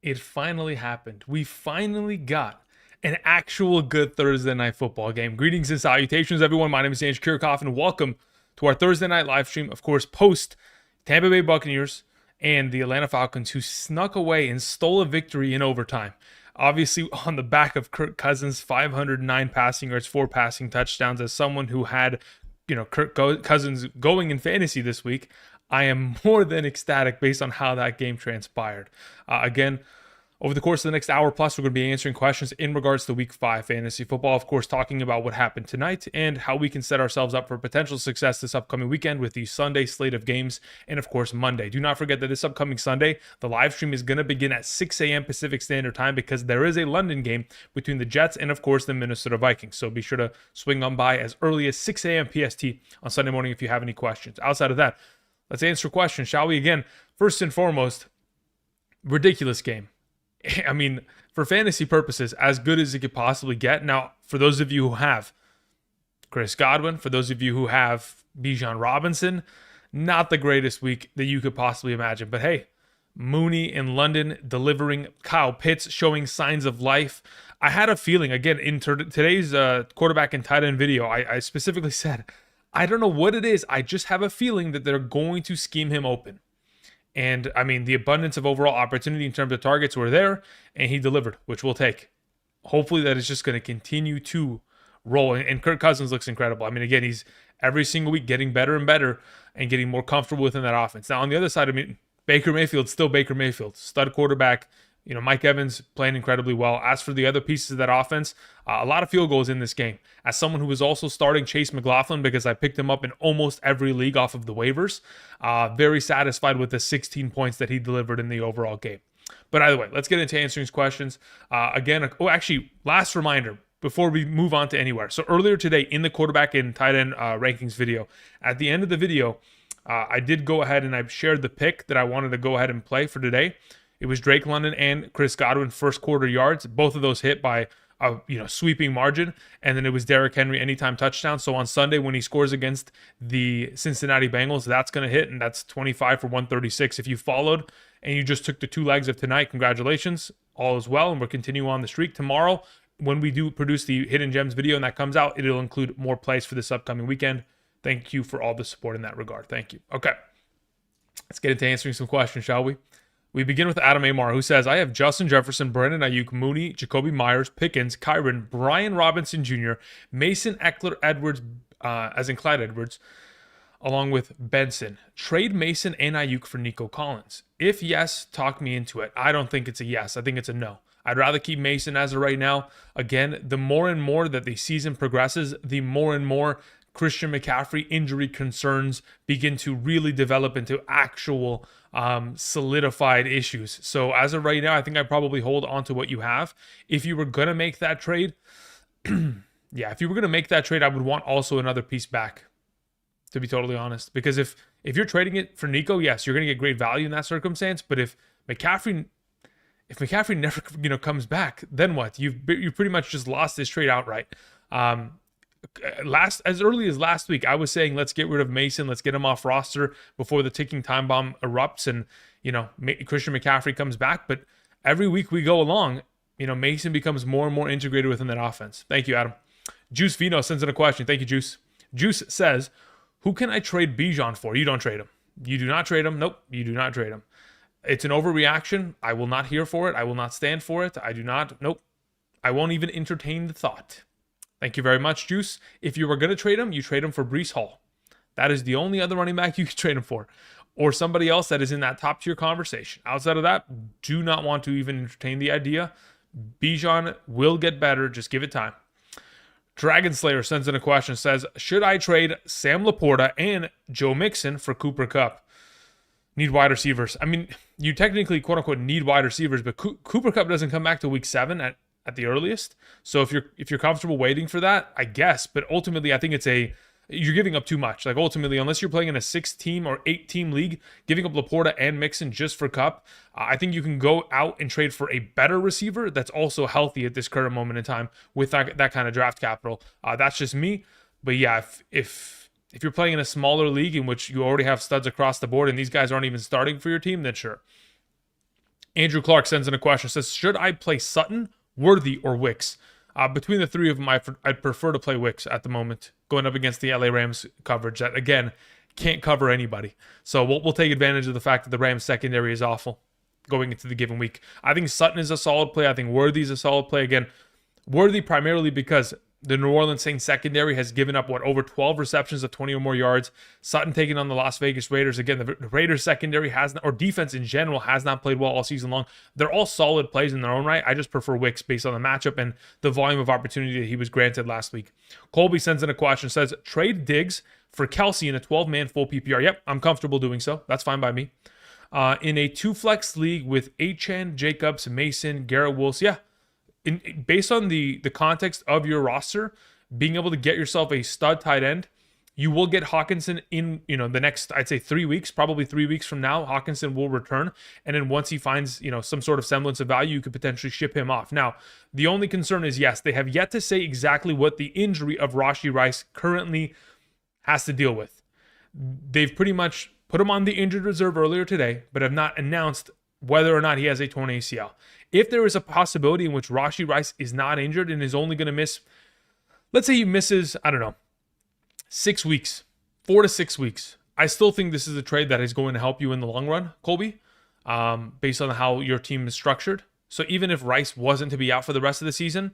It finally happened. We finally got an actual good Thursday night football game. Greetings and salutations, everyone. My name is Andrew Kirchhoff, and welcome to our Thursday night live stream. Of course, post Tampa Bay Buccaneers and the Atlanta Falcons, who snuck away and stole a victory in overtime. Obviously, on the back of Kirk Cousins' 509 passing yards, 4 passing touchdowns. As someone who had, Kirk Cousins going in fantasy this week, I am more than ecstatic based on how that game transpired. Again, over the course of the next hour plus, we're going to be answering questions in regards to Week 5 fantasy football. Of course, talking about what happened tonight and how we can set ourselves up for potential success this upcoming weekend with the Sunday slate of games and, of course, Monday. Do not forget that this upcoming Sunday, the live stream is going to begin at 6 a.m. Pacific Standard Time because there is a London game between the Jets and, of course, the Minnesota Vikings. So be sure to swing on by as early as 6 a.m. PST on Sunday morning if you have any questions. Outside of that, let's answer questions, shall we? Again, first and foremost, ridiculous game. I mean, for fantasy purposes, as good as it could possibly get. Now, for those of you who have Chris Godwin, for those of you who have Bijan Robinson, not the greatest week that you could possibly imagine. But hey, Mooney in London delivering, Kyle Pitts showing signs of life. I had a feeling, again, in today's quarterback and tight end video, I specifically said, I don't know what it is. I just have a feeling that they're going to scheme him open. And, I mean, the abundance of overall opportunity in terms of targets were there, and he delivered, which we'll take. Hopefully that is just going to continue to roll. And Kirk Cousins looks incredible. I mean, again, he's every single week getting better and better and getting more comfortable within that offense. Now, on the other side, I mean, Baker Mayfield's still Baker Mayfield, stud quarterback. Mike Evans playing incredibly well. As for the other pieces of that offense, a lot of field goals in this game. As someone who was also starting Chase McLaughlin because I picked him up in almost every league off of the waivers, very satisfied with the 16 points that he delivered in the overall game. But either way, let's get into answering questions. Last reminder before we move on to anywhere. So earlier today in the quarterback and tight end rankings video, at the end of the video, I did go ahead and I shared the pick that I wanted to go ahead and play for today. It was Drake London and Chris Godwin first quarter yards. Both of those hit by a sweeping margin. And then it was Derrick Henry anytime touchdown. So on Sunday when he scores against the Cincinnati Bengals, that's going to hit. And that's 25 for 136. If you followed and you just took the 2 legs of tonight, congratulations. All is well. And we'll continue on the streak. Tomorrow, when we do produce the Hidden Gems video and that comes out, it'll include more plays for this upcoming weekend. Thank you for all the support in that regard. Thank you. Okay. Let's get into answering some questions, shall we? We begin with Adam Amar, who says, I have Justin Jefferson, Brandon Ayuk, Mooney, Jacoby Myers, Pickens, Kyron, Brian Robinson Jr., Mason Eckler-Edwards, as in Clyde Edwards, along with Benson. Trade Mason and Ayuk for Nico Collins. If yes, talk me into it. I don't think it's a yes. I think it's a no. I'd rather keep Mason as of right now. Again, the more and more that the season progresses, the more and more Christian McCaffrey injury concerns begin to really develop into actual solidified issues. So as of right now, I think I'd probably hold on to what you have. If you were going to make that trade, if you were going to make that trade, I would want also another piece back, to be totally honest. Because if you're trading it for Nico, yes, you're going to get great value in that circumstance. But if McCaffrey never comes back, then what? You pretty much just lost this trade outright. As early as last week, I was saying let's get rid of Mason, let's get him off roster before the ticking time bomb erupts and Christian McCaffrey comes back. But every week we go along, Mason becomes more and more integrated within that offense. Thank you, Adam. Juice Vino sends in a question. Thank you, Juice. Juice says, who can I trade Bijan for? You don't trade him. You do not trade him. Nope, you do not trade him. It's an overreaction. I will not hear for it. I will not stand for it. Nope. I won't even entertain the thought. Thank you very much, Juice. If you were going to trade him, you trade him for Breece Hall. That is the only other running back you can trade him for. Or somebody else that is in that top tier conversation. Outside of that, do not want to even entertain the idea. Bijan will get better. Just give it time. Dragon Slayer sends in a question, says, should I trade Sam Laporta and Joe Mixon for Cooper Kupp? Need wide receivers. I mean, you technically, quote unquote, need wide receivers, but Cooper Kupp doesn't come back to week 7 at the earliest. So if you're comfortable waiting for that, I guess. But ultimately, I think you're giving up too much. Like ultimately, unless you're playing in a 6-team or 8-team league, giving up Laporta and Mixon just for Kupp, I think you can go out and trade for a better receiver that's also healthy at this current moment in time with that kind of draft capital. That's just me. But yeah, if you're playing in a smaller league in which you already have studs across the board and these guys aren't even starting for your team, then sure. Andrew Clark sends in a question, says, should I play Sutton, Worthy, or Wicks? Between the three of them, I'd prefer to play Wicks at the moment, going up against the LA Rams coverage that, again, can't cover anybody. So we'll take advantage of the fact that the Rams secondary is awful going into the given week. I think Sutton is a solid play. I think Worthy is a solid play. Again, Worthy primarily because the New Orleans Saints secondary has given up, over 12 receptions of 20 or more yards. Sutton taking on the Las Vegas Raiders. Again, the Raiders secondary or defense in general has not played well all season long. They're all solid plays in their own right. I just prefer Wicks based on the matchup and the volume of opportunity that he was granted last week. Colby sends in a question, says, trade Diggs for Kelsey in a 12-man full PPR. Yep, I'm comfortable doing so. That's fine by me. In a 2-flex league with Achane, Jacobs, Mason, Garrett Wills, yeah. Based on the context of your roster, being able to get yourself a stud tight end, you will get Hawkinson in, the next, I'd say 3 weeks, probably 3 weeks from now, Hawkinson will return. And then once he finds, some sort of semblance of value, you could potentially ship him off. Now, the only concern is, yes, they have yet to say exactly what the injury of Rashee Rice currently has to deal with. They've pretty much put him on the injured reserve earlier today, but have not announced whether or not he has a torn ACL. If there is a possibility in which Rashee Rice is not injured and is only going to miss, let's say he misses, 6 weeks, 4 to 6 weeks, I still think this is a trade that is going to help you in the long run, Colby, based on how your team is structured. So even if Rice wasn't to be out for the rest of the season,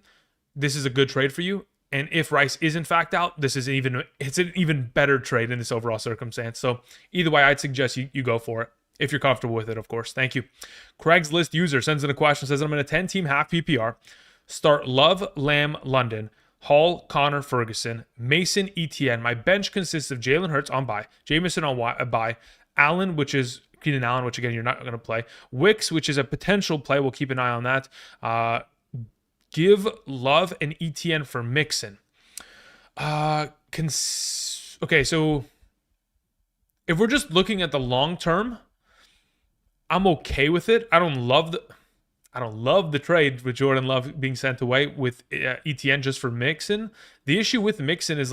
this is a good trade for you. And if Rice is in fact out, it's an even better trade in this overall circumstance. So either way, I'd suggest you go for it. If you're comfortable with it, of course. Thank you. Craig's List user sends in a question, says, I'm in a 10-team half PPR. Start Love, Lamb, London, Hall, Connor, Ferguson, Mason, ETN. My bench consists of Jalen Hurts on bye, Jameson on bye, Allen, which is Keenan Allen, which again, you're not going to play, Wicks, which is a potential play. We'll keep an eye on that. Give Love and ETN for Mixon. Okay, so if we're just looking at the long term, I'm okay with it. I don't love the trade with Jordan Love being sent away with ETN just for Mixon. The issue with Mixon is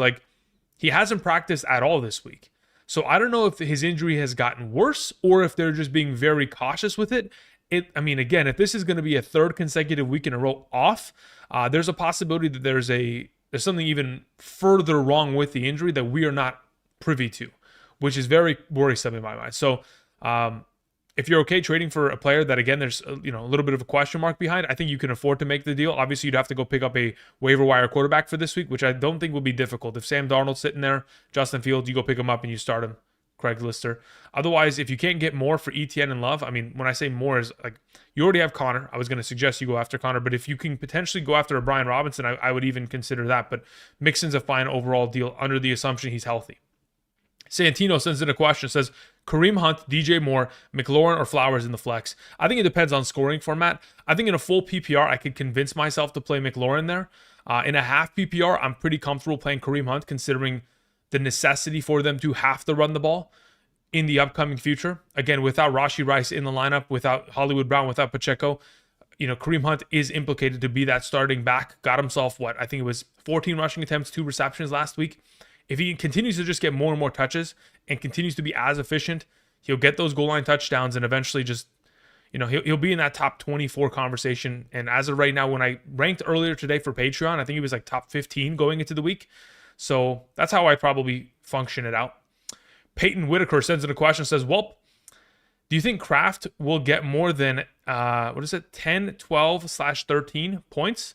he hasn't practiced at all this week. So I don't know if his injury has gotten worse or if they're just being very cautious with it. Again, if this is going to be a third consecutive week in a row off, there's a possibility that there's something even further wrong with the injury that we are not privy to, which is very worrisome in my mind. So, if you're okay trading for a player that, again, there's a little bit of a question mark behind, I think you can afford to make the deal. Obviously, you'd have to go pick up a waiver wire quarterback for this week, which I don't think will be difficult. If Sam Darnold's sitting there, Justin Fields, you go pick him up and you start him, Craigslister. Otherwise, if you can't get more for ETN and Love, when I say more is you already have Connor. I was going to suggest you go after Connor, but if you can potentially go after a Brian Robinson, I would even consider that. But Mixon's a fine overall deal under the assumption he's healthy. Santino sends in a question, says, Kareem Hunt, DJ Moore, McLaurin, or Flowers in the flex. I think it depends on scoring format. I think in a full PPR, I could convince myself to play McLaurin there. In a half PPR, I'm pretty comfortable playing Kareem Hunt, considering the necessity for them to have to run the ball in the upcoming future. Again, without Rashee Rice in the lineup, without Hollywood Brown, without Pacheco, Kareem Hunt is implicated to be that starting back. Got himself, I think it was 14 rushing attempts, 2 receptions last week. If he continues to just get more and more touches and continues to be as efficient, he'll get those goal line touchdowns and eventually just, he'll be in that top 24 conversation. And as of right now, when I ranked earlier today for Patreon, I think he was top 15 going into the week. So that's how I probably function it out. Peyton Whitaker sends in a question, says, well, do you think Kraft will get more than, 10, 12/13 points?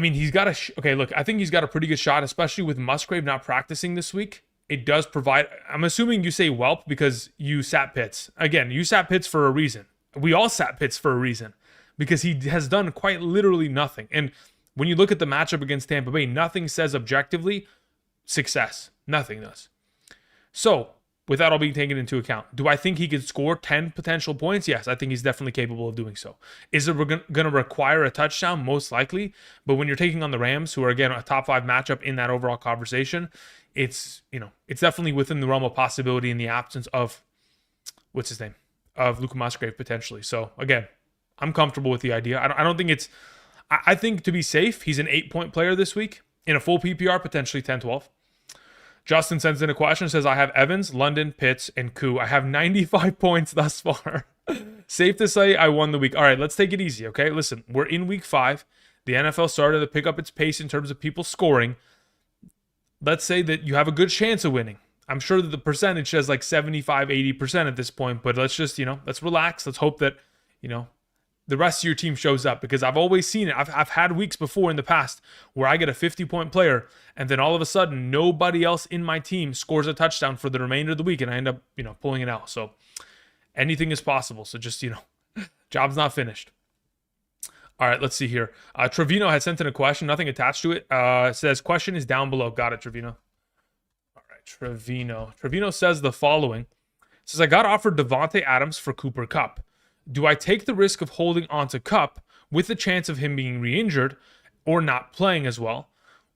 He's got I think he's got a pretty good shot, especially with Musgrave not practicing this week. It does provide, I'm assuming you say Welp because you sat Pitts. Again, you sat Pitts for a reason. We all sat Pitts for a reason because he has done quite literally nothing. And when you look at the matchup against Tampa Bay, nothing says objectively success. Nothing does. So, with that all being taken into account, do I think he could score 10 potential points? Yes, I think he's definitely capable of doing so. Is it going to require a touchdown? Most likely. But when you're taking on the Rams, who are, again, a top 5 matchup in that overall conversation, it's definitely within the realm of possibility in the absence of, of Luka Musgrave potentially. So, again, I'm comfortable with the idea. I don't think it's, I think to be safe, he's an 8-point player this week. In a full PPR, potentially 10-12. Justin sends in a question, says, I have Evans, London, Pitts, and Koo. I have 95 points thus far. Safe to say I won the week. All right, let's take it easy, okay? Listen, we're in week 5. The NFL started to pick up its pace in terms of people scoring. Let's say that you have a good chance of winning. I'm sure that the percentage says like 75, 80% at this point, but let's just, let's relax. Let's hope that, the rest of your team shows up, because I've always seen it. I've had weeks before in the past where I get a 50-point player and then all of a sudden nobody else in my team scores a touchdown for the remainder of the week and I end up, pulling it out. So anything is possible. So just, job's not finished. All right, let's see here. Trevino had sent in a question, nothing attached to it. Says, question is down below. Got it, Trevino. All right, Trevino. Trevino says the following. Says, I got offered Devontae Adams for Cooper Kupp. Do I take the risk of holding on to Kupp with the chance of him being re-injured or not playing as well?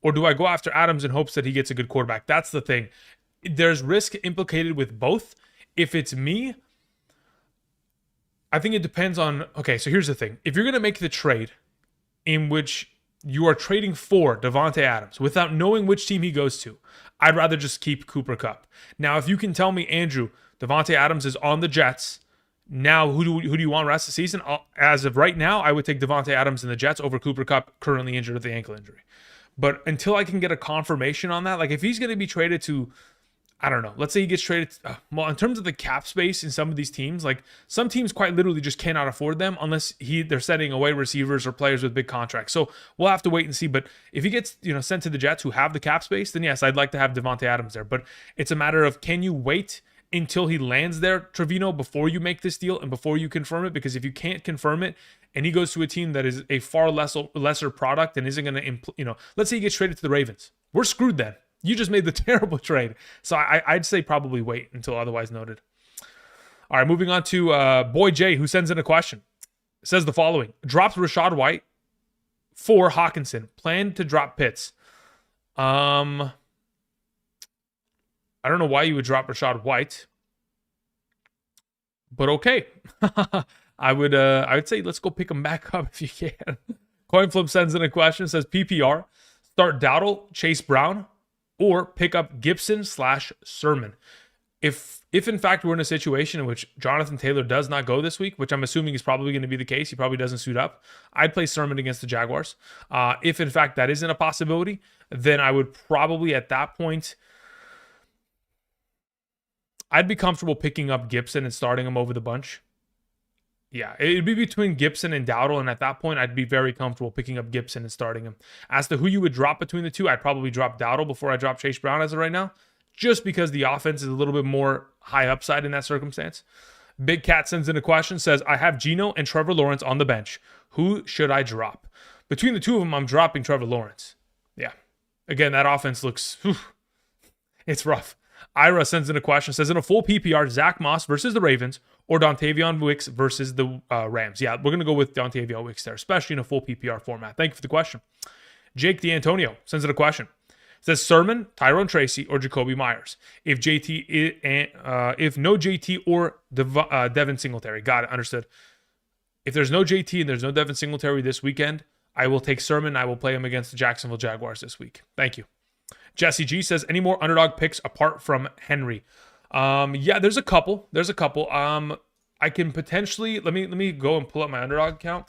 Or do I go after Adams in hopes that he gets a good quarterback? That's the thing. There's risk implicated with both. If it's me, I think it depends on... Okay, so here's the thing. If you're going to make the trade in which you are trading for Devontae Adams without knowing which team he goes to, I'd rather just keep Cooper Kupp. Now, if you can tell me, Andrew, Devontae Adams is on the Jets... Now, who do you want rest of the season? As of right now, I would take Devontae Adams and the Jets over Cooper Kupp, currently injured with the ankle injury. But until I can get a confirmation on that, like if he's going to be traded to, I don't know, let's say he gets traded, well, in terms of the cap space in some of these teams, like some teams quite literally just cannot afford them unless they're sending away receivers or players with big contracts. So we'll have to wait and see. But if he gets, sent to the Jets who have the cap space, then yes, I'd like to have Devontae Adams there. But it's a matter of, can you wait until he lands there, Trevino, before you make this deal and before you confirm it? Because if you can't confirm it and he goes to a team that is a far lesser product and isn't going to, let's say he gets traded to the Ravens, we're screwed then. You just made the terrible trade. So I'd say probably wait until otherwise noted. All right, moving on to Boy J, who sends in a question. It says the following. Dropped Rachaad White for Hawkinson. Plan to drop Pitts. I don't know why you would drop Rachaad White, but okay. I would say let's go pick him back up if you can. Coinflip sends in a question, says PPR, start Dowdle, Chase Brown, or pick up Gibson/Sermon. If in fact we're in a situation in which Jonathan Taylor does not go this week, which I'm assuming is probably going to be the case, he probably doesn't suit up, I'd play Sermon against the Jaguars. If in fact that isn't a possibility, then I would probably at that point, I'd be comfortable picking up Gibson and starting him over the bunch. Yeah, it'd be between Gibson and Dowdle, and at that point, I'd be very comfortable picking up Gibson and starting him. As to who you would drop between the two, I'd probably drop Dowdle before I drop Chase Brown as of right now, just because the offense is a little bit more high upside in that circumstance. Big Cat sends in a question, says, I have Geno and Trevor Lawrence on the bench. Who should I drop? Between the two of them, I'm dropping Trevor Lawrence. Yeah. Again, that offense looks... it's rough. Ira sends in a question, says, in a full PPR, Zach Moss versus the Ravens or Dontavion Wicks versus the Rams. Yeah, we're going to go with Dontavion Wicks there, especially in a full PPR format. Thank you for the question. Jake D'Antonio sends in a question. Says Sermon, Tyrone Tracy, or Jacoby Myers. If no JT or Devin Singletary. Got it, understood. If there's no JT and there's no Devin Singletary this weekend, I will take Sermon. I will play him against the Jacksonville Jaguars this week. Thank you. Jesse G says, any more underdog picks apart from Henry? Yeah, there's a couple. I can potentially let me go and pull up my underdog account.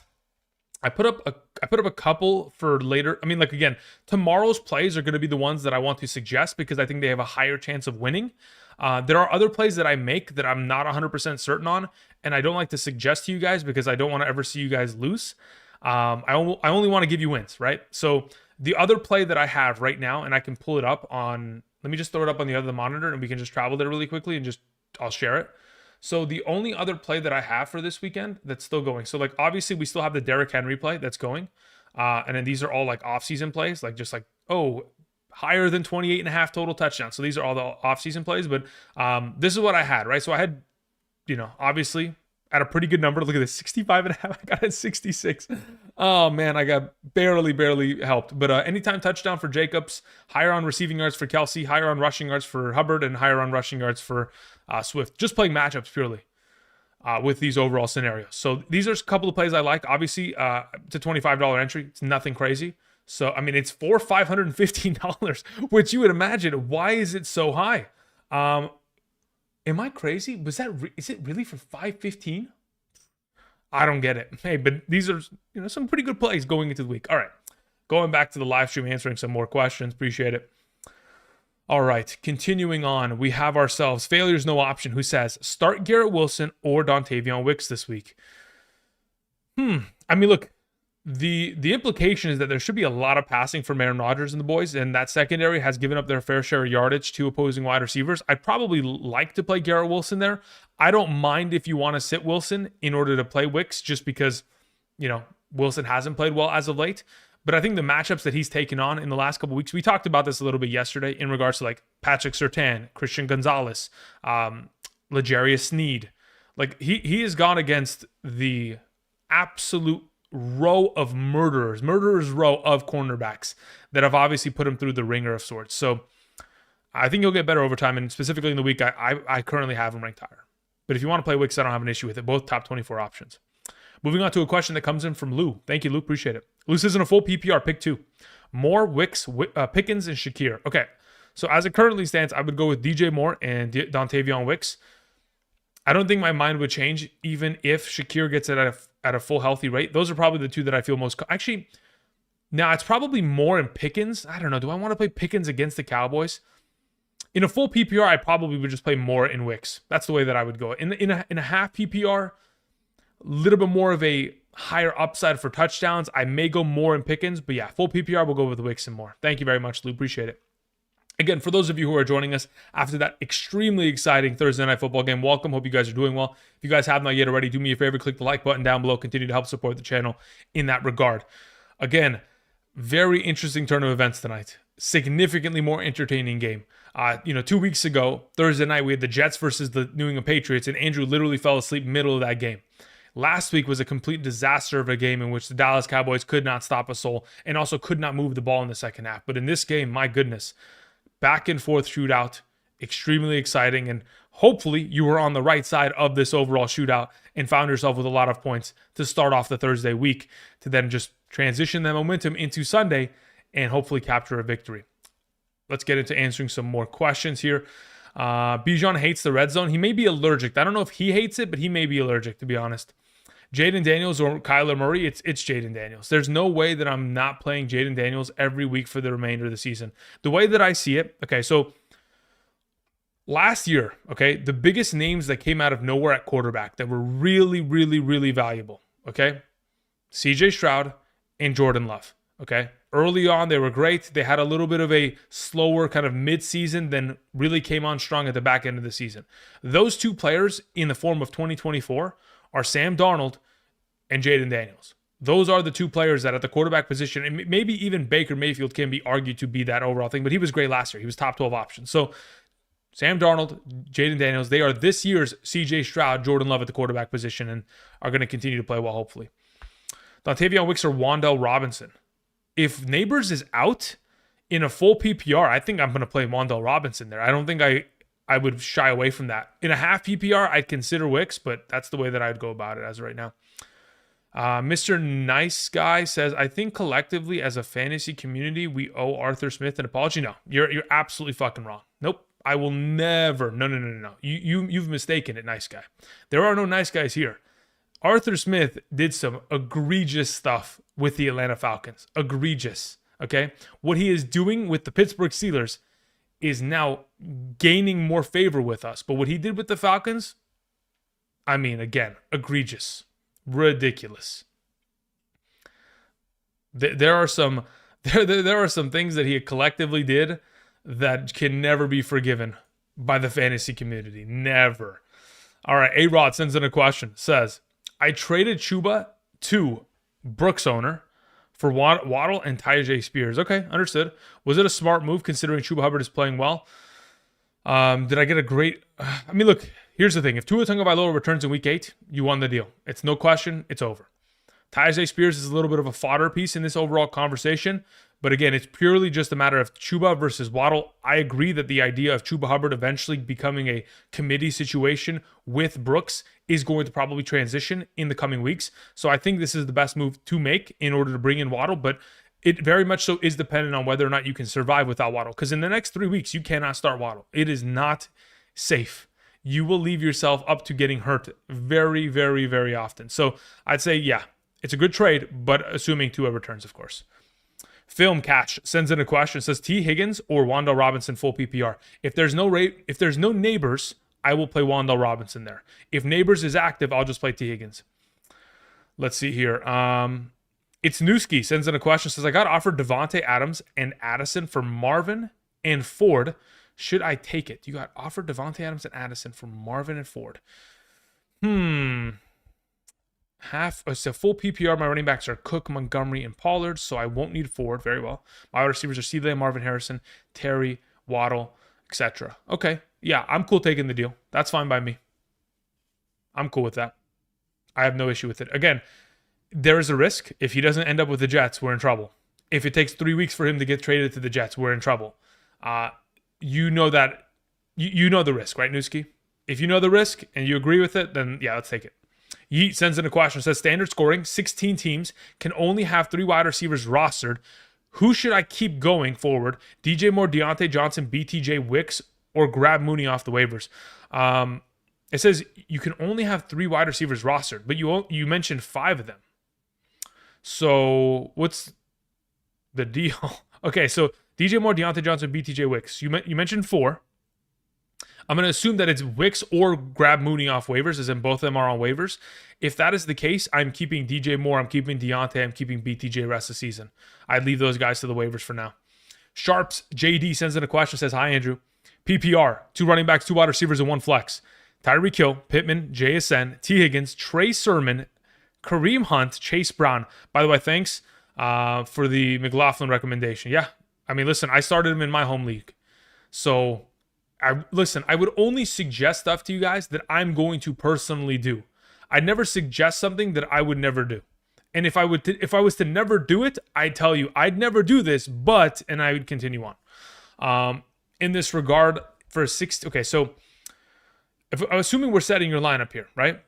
I put up a couple for later. I mean, like again, tomorrow's plays are going to be the ones that I want to suggest because I think they have a higher chance of winning. There are other plays that I make that I'm not 100% certain on, and I don't like to suggest to you guys because I don't want to ever see you guys lose. I only want to give you wins, right? So the other play that I have right now, and I can pull it up on, let me just throw it up on the other monitor and we can just travel there really quickly and I'll share it. So the only other play that I have for this weekend that's still going. So like, obviously we still have the Derrick Henry play that's going. And then these are all like off-season plays, higher than 28.5 total touchdowns. So these are all the off-season plays, but this is what I had, right? So I had, obviously at a pretty good number. Look at this, 65.5. I got it 66. Oh man, I got barely helped. But anytime touchdown for Jacobs, higher on receiving yards for Kelsey, higher on rushing yards for Hubbard, and higher on rushing yards for Swift. Just playing matchups purely with these overall scenarios. So these are a couple of plays I like. Obviously, it's a $25 entry. It's nothing crazy. So, I mean, it's for $515, which you would imagine. Why is it so high? Am I crazy? Is it really for $515? I don't get it. Hey, but these are some pretty good plays going into the week. All right, going back to the live stream, answering some more questions. Appreciate it. All right, continuing on, we have ourselves Failure's No Option, who says start Garrett Wilson or Dontavion Wicks this week. I mean, look, the implication is that there should be a lot of passing from Aaron Rodgers and the boys, and that secondary has given up their fair share of yardage to opposing wide receivers. I'd probably like to play Garrett Wilson there. I don't mind if you want to sit Wilson in order to play Wicks, just because, Wilson hasn't played well as of late. But I think the matchups that he's taken on in the last couple of weeks, we talked about this a little bit yesterday in regards to like Patrick Surtain, Christian Gonzalez, L'Jarius Sneed. Like he has gone against the absolute row of murderers row of cornerbacks that have obviously put him through the ringer of sorts. So I think he'll get better over time, and specifically in the week, I currently have him ranked higher. But if you want to play Wicks, I don't have an issue with it. Both top 24 options. Moving on to a question that comes in from Lou. Thank you, Lou. Appreciate it. Lou says in a full PPR, pick 2. Moore, Wicks, Pickens, and Shakir. Okay, so as it currently stands, I would go with DJ Moore and Dontavion Wicks. I don't think my mind would change even if Shakir gets it at a full healthy rate. Those are probably the two that I feel most... Actually, now it's probably Moore and Pickens. I don't know. Do I want to play Pickens against the Cowboys? In a full PPR, I probably would just play Moore and Wicks. That's the way that I would go. In a half PPR... a little bit more of a higher upside for touchdowns. I may go Moore and Pickens, but yeah, full PPR, we'll go with Wicks and Moore. Thank you very much, Lou. Appreciate it. Again, for those of you who are joining us after that extremely exciting Thursday Night Football game, welcome. Hope you guys are doing well. If you guys have not yet already, do me a favor, click the like button down below. Continue to help support the channel in that regard. Again, very interesting turn of events tonight. Significantly more entertaining game. 2 weeks ago, Thursday night, we had the Jets versus the New England Patriots, and Andrew literally fell asleep middle of that game. Last week was a complete disaster of a game in which the Dallas Cowboys could not stop a soul and also could not move the ball in the second half. But in this game, my goodness, back and forth shootout, extremely exciting. And hopefully you were on the right side of this overall shootout and found yourself with a lot of points to start off the Thursday week to then just transition that momentum into Sunday and hopefully capture a victory. Let's get into answering some more questions here. Bijan hates the red zone. He may be allergic. I don't know if he hates it, but he may be allergic, to be honest. Jaden Daniels or Kyler Murray, it's Jaden Daniels. There's no way that I'm not playing Jaden Daniels every week for the remainder of the season. The way that I see it, okay, so last year, okay, the biggest names that came out of nowhere at quarterback that were really, really, really valuable, okay, CJ Stroud and Jordan Love, okay? Early on, they were great. They had a little bit of a slower kind of mid-season, then really came on strong at the back end of the season. Those two players in the form of 2024 are Sam Darnold and Jaden Daniels. Those are the two players that at the quarterback position, and maybe even Baker Mayfield can be argued to be that overall thing, but he was great last year. He was top 12 option. So Sam Darnold, Jaden Daniels, they are this year's CJ Stroud, Jordan Love at the quarterback position and are going to continue to play well, hopefully. Dontavion Wicks or Wan'Dale Robinson. If Neighbors is out in a full PPR, I think I'm going to play Wan'Dale Robinson there. I don't think I would shy away from that. In a half PPR, I'd consider Wicks, but that's the way that I'd go about it as of right now. Mr. Nice Guy says, I think collectively as a fantasy community, we owe Arthur Smith an apology. No, you're absolutely fucking wrong. Nope. I will never. No. You've mistaken it, nice guy. There are no nice guys here. Arthur Smith did some egregious stuff with the Atlanta Falcons. Egregious. Okay? What he is doing with the Pittsburgh Steelers is now gaining more favor with us. But what he did with the Falcons, I mean, again, egregious. Ridiculous. There are some things that he collectively did that can never be forgiven by the fantasy community. Never. All right, A-Rod sends in a question. Says, I traded Chuba to Brooks owner for Waddle and Tyjae Spears. Okay, understood. Was it a smart move considering Chuba Hubbard is playing well? Did I get a great... I mean, look, here's the thing. If Tua Tagovailoa returns in week 8, you won the deal. It's no question. It's over. Tyjae Spears is a little bit of a fodder piece in this overall conversation. But again, it's purely just a matter of Chuba versus Waddle. I agree that the idea of Chuba Hubbard eventually becoming a committee situation with Brooks is going to probably transition in the coming weeks. So I think this is the best move to make in order to bring in Waddle. But it very much so is dependent on whether or not you can survive without Waddle. Because in the next 3 weeks, you cannot start Waddle. It is not safe. you will leave yourself up to getting hurt very, very, very often. So I'd say, yeah, it's a good trade, but assuming Tua returns, of course. Film Cash sends in a question, says T. Higgins or Wan'Dale Robinson full PPR. If there's no Neighbors, I will play Wan'Dale Robinson there. If Neighbors is active, I'll just play T. Higgins. Let's see here. It's Newski sends in a question, says I got offered Devontae Adams and Addison for Marvin and Ford. Should I take it? You got offered Devontae Adams and Addison for Marvin and Ford. So full PPR, my running backs are Cook, Montgomery, and Pollard, so I won't need Ford. Very well. My wide receivers are CeeDee, Marvin Harrison, Terry, Waddle, etc. Okay, yeah, I'm cool taking the deal. That's fine by me. I'm cool with that. I have no issue with it. Again, there is a risk. If he doesn't end up with the Jets, we're in trouble. If it takes 3 weeks for him to get traded to the Jets, we're in trouble. You know that. You know the risk, right, Newski? If you know the risk and you agree with it, then yeah, let's take it. Yeet sends in a question, says standard scoring, 16 teams, can only have 3 wide receivers rostered. Who should I keep going forward? DJ Moore, Deontay Johnson, BTJ Wicks, or grab Mooney off the waivers? It says you can only have 3 wide receivers rostered, but you mentioned 5 of them. So what's the deal? Okay, so DJ Moore, Deontay Johnson, BTJ Wicks. You mentioned 4. I'm going to assume that it's Wicks or grab Mooney off waivers, as in both of them are on waivers. If that is the case, I'm keeping DJ Moore, I'm keeping Deontay, I'm keeping BTJ rest of the season. I'd leave those guys to the waivers for now. Sharps JD sends in a question, says, hi, Andrew. PPR, 2 running backs, 2 wide receivers, and 1 flex. Tyreek Hill, Pittman, JSN, T. Higgins, Trey Sermon, Kareem Hunt, Chase Brown. By the way, thanks for the McLaughlin recommendation. Yeah, I mean, listen, I started him in my home league. So, I would only suggest stuff to you guys that I'm going to personally do. I'd never suggest something that I would never do. And if I was to never do it, I'd tell you, I'd never do this, and I would continue on. In this regard, for 6, okay, so if I'm assuming we're setting your lineup here, right?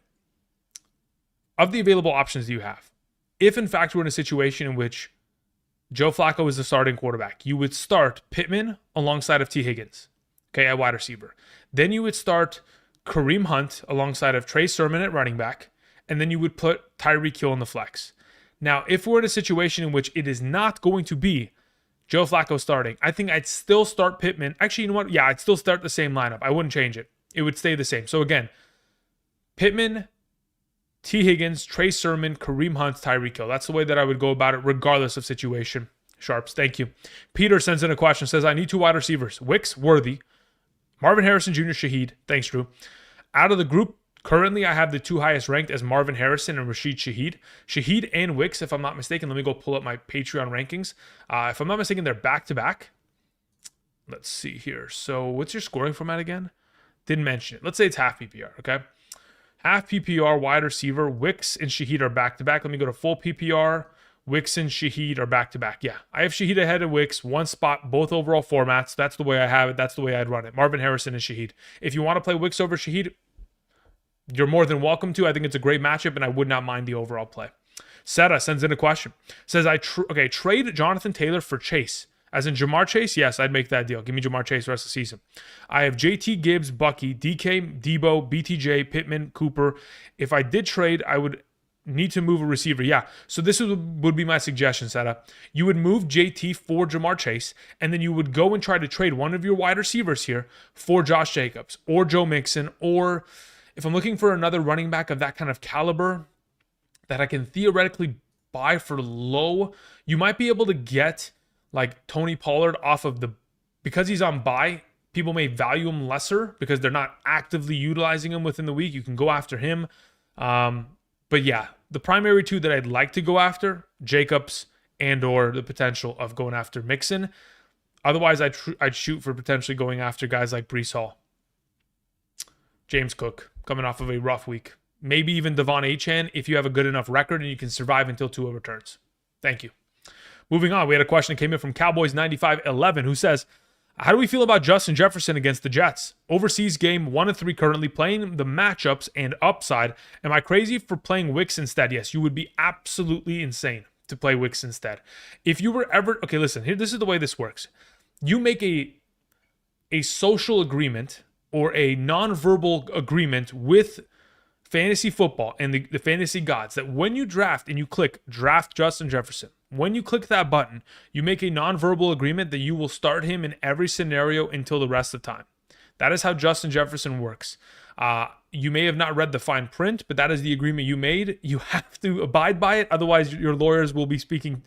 Of the available options you have, if in fact we're in a situation in which Joe Flacco is the starting quarterback, you would start Pittman alongside of T. Higgins, okay, at wide receiver. Then you would start Kareem Hunt alongside of Trey Sermon at running back, and then you would put Tyreek Hill in the flex. Now, if we're in a situation in which it is not going to be Joe Flacco starting, I think I'd still start Pittman. Actually, you know what? Yeah, I'd still start the same lineup. I wouldn't change it. It would stay the same. So again, Pittman, T. Higgins, Trey Sermon, Kareem Hunt, Tyreek Hill. That's the way that I would go about it, regardless of situation. Sharps, thank you. Peter sends in a question, says, I need 2 wide receivers. Wicks, Worthy. Marvin Harrison Jr., Shaheed. Thanks, Drew. Out of the group, currently I have the 2 highest ranked as Marvin Harrison and Rashid Shaheed. Shaheed and Wicks, if I'm not mistaken. Let me go pull up my Patreon rankings. If I'm not mistaken, they're back-to-back. Let's see here. So what's your scoring format again? Didn't mention it. Let's say it's half PPR, okay? Half PPR, wide receiver, Wicks and Shaheed are back-to-back. Let me go to full PPR. Wicks and Shaheed are back-to-back. Yeah, I have Shaheed ahead of Wicks, 1 spot, both overall formats. That's the way I have it. That's the way I'd run it. Marvin Harrison and Shaheed. If you want to play Wicks over Shaheed, you're more than welcome to. I think it's a great matchup, and I would not mind the overall play. Seta sends in a question. Says, trade Jonathan Taylor for Chase. As in Jamar Chase? Yes, I'd make that deal. Give me Jamar Chase the rest of the season. I have JT Gibbs, Bucky, DK, Debo, BTJ, Pittman, Cooper. If I did trade, I would need to move a receiver. Yeah, so this would be my suggestion, setup. You would move JT for Jamar Chase, and then you would go and try to trade one of your wide receivers here for Josh Jacobs or Joe Mixon, or if I'm looking for another running back of that kind of caliber that I can theoretically buy for low, you might be able to get like Tony Pollard off of because he's on bye, people may value him lesser because they're not actively utilizing him within the week. You can go after him. But yeah, the primary 2 that I'd like to go after, Jacobs and or the potential of going after Mixon. Otherwise, I'd shoot for potentially going after guys like Breece Hall. James Cook, coming off of a rough week. Maybe even Devon Achane if you have a good enough record and you can survive until Tua returns. Thank you. Moving on, we had a question that came in from Cowboys9511 who says, how do we feel about Justin Jefferson against the Jets? Overseas game 1-3 currently, playing the matchups and upside. Am I crazy for playing Wicks instead? Yes, you would be absolutely insane to play Wicks instead. If you were ever, okay, listen, here, this is the way this works. You make a social agreement or a non-verbal agreement with fantasy football and the fantasy gods that when you draft and you click draft Justin Jefferson, when you click that button, you make a non-verbal agreement that you will start him in every scenario until the rest of time. That is how Justin Jefferson works. You may have not read the fine print, but that is the agreement you made. You have to abide by it. Otherwise, your lawyers will be speaking,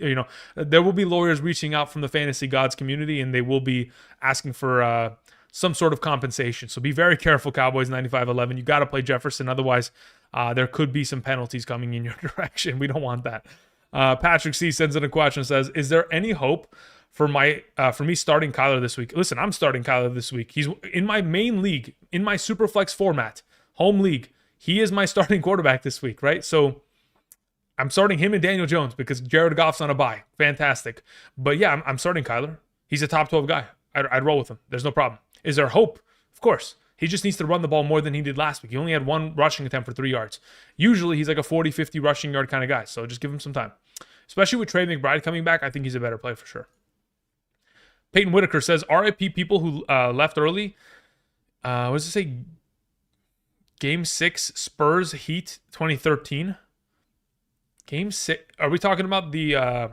there will be lawyers reaching out from the fantasy gods community, and they will be asking for some sort of compensation. So be very careful, Cowboys 95-11. You got to play Jefferson. Otherwise, there could be some penalties coming in your direction. We don't want that. Patrick C sends in a question, says, is there any hope for me starting Kyler this week? Listen, I'm starting Kyler this week. He's in my main league, in my Superflex format, home league. He is my starting quarterback this week, right? So I'm starting him and Daniel Jones because Jared Goff's on a bye. Fantastic. But yeah, I'm starting Kyler. He's a top 12 guy. I'd roll with him. There's no problem. Is there hope? Of course. He just needs to run the ball more than he did last week. He only had one rushing attempt for 3 yards. Usually he's like a 40, 50 rushing yard kind of guy. So just give him some time. Especially with Trey McBride coming back, I think he's a better play for sure. Peyton Whitaker says, RIP people who left early. What does it say? Game 6, Spurs, Heat, 2013. Game 6. Are we talking about the...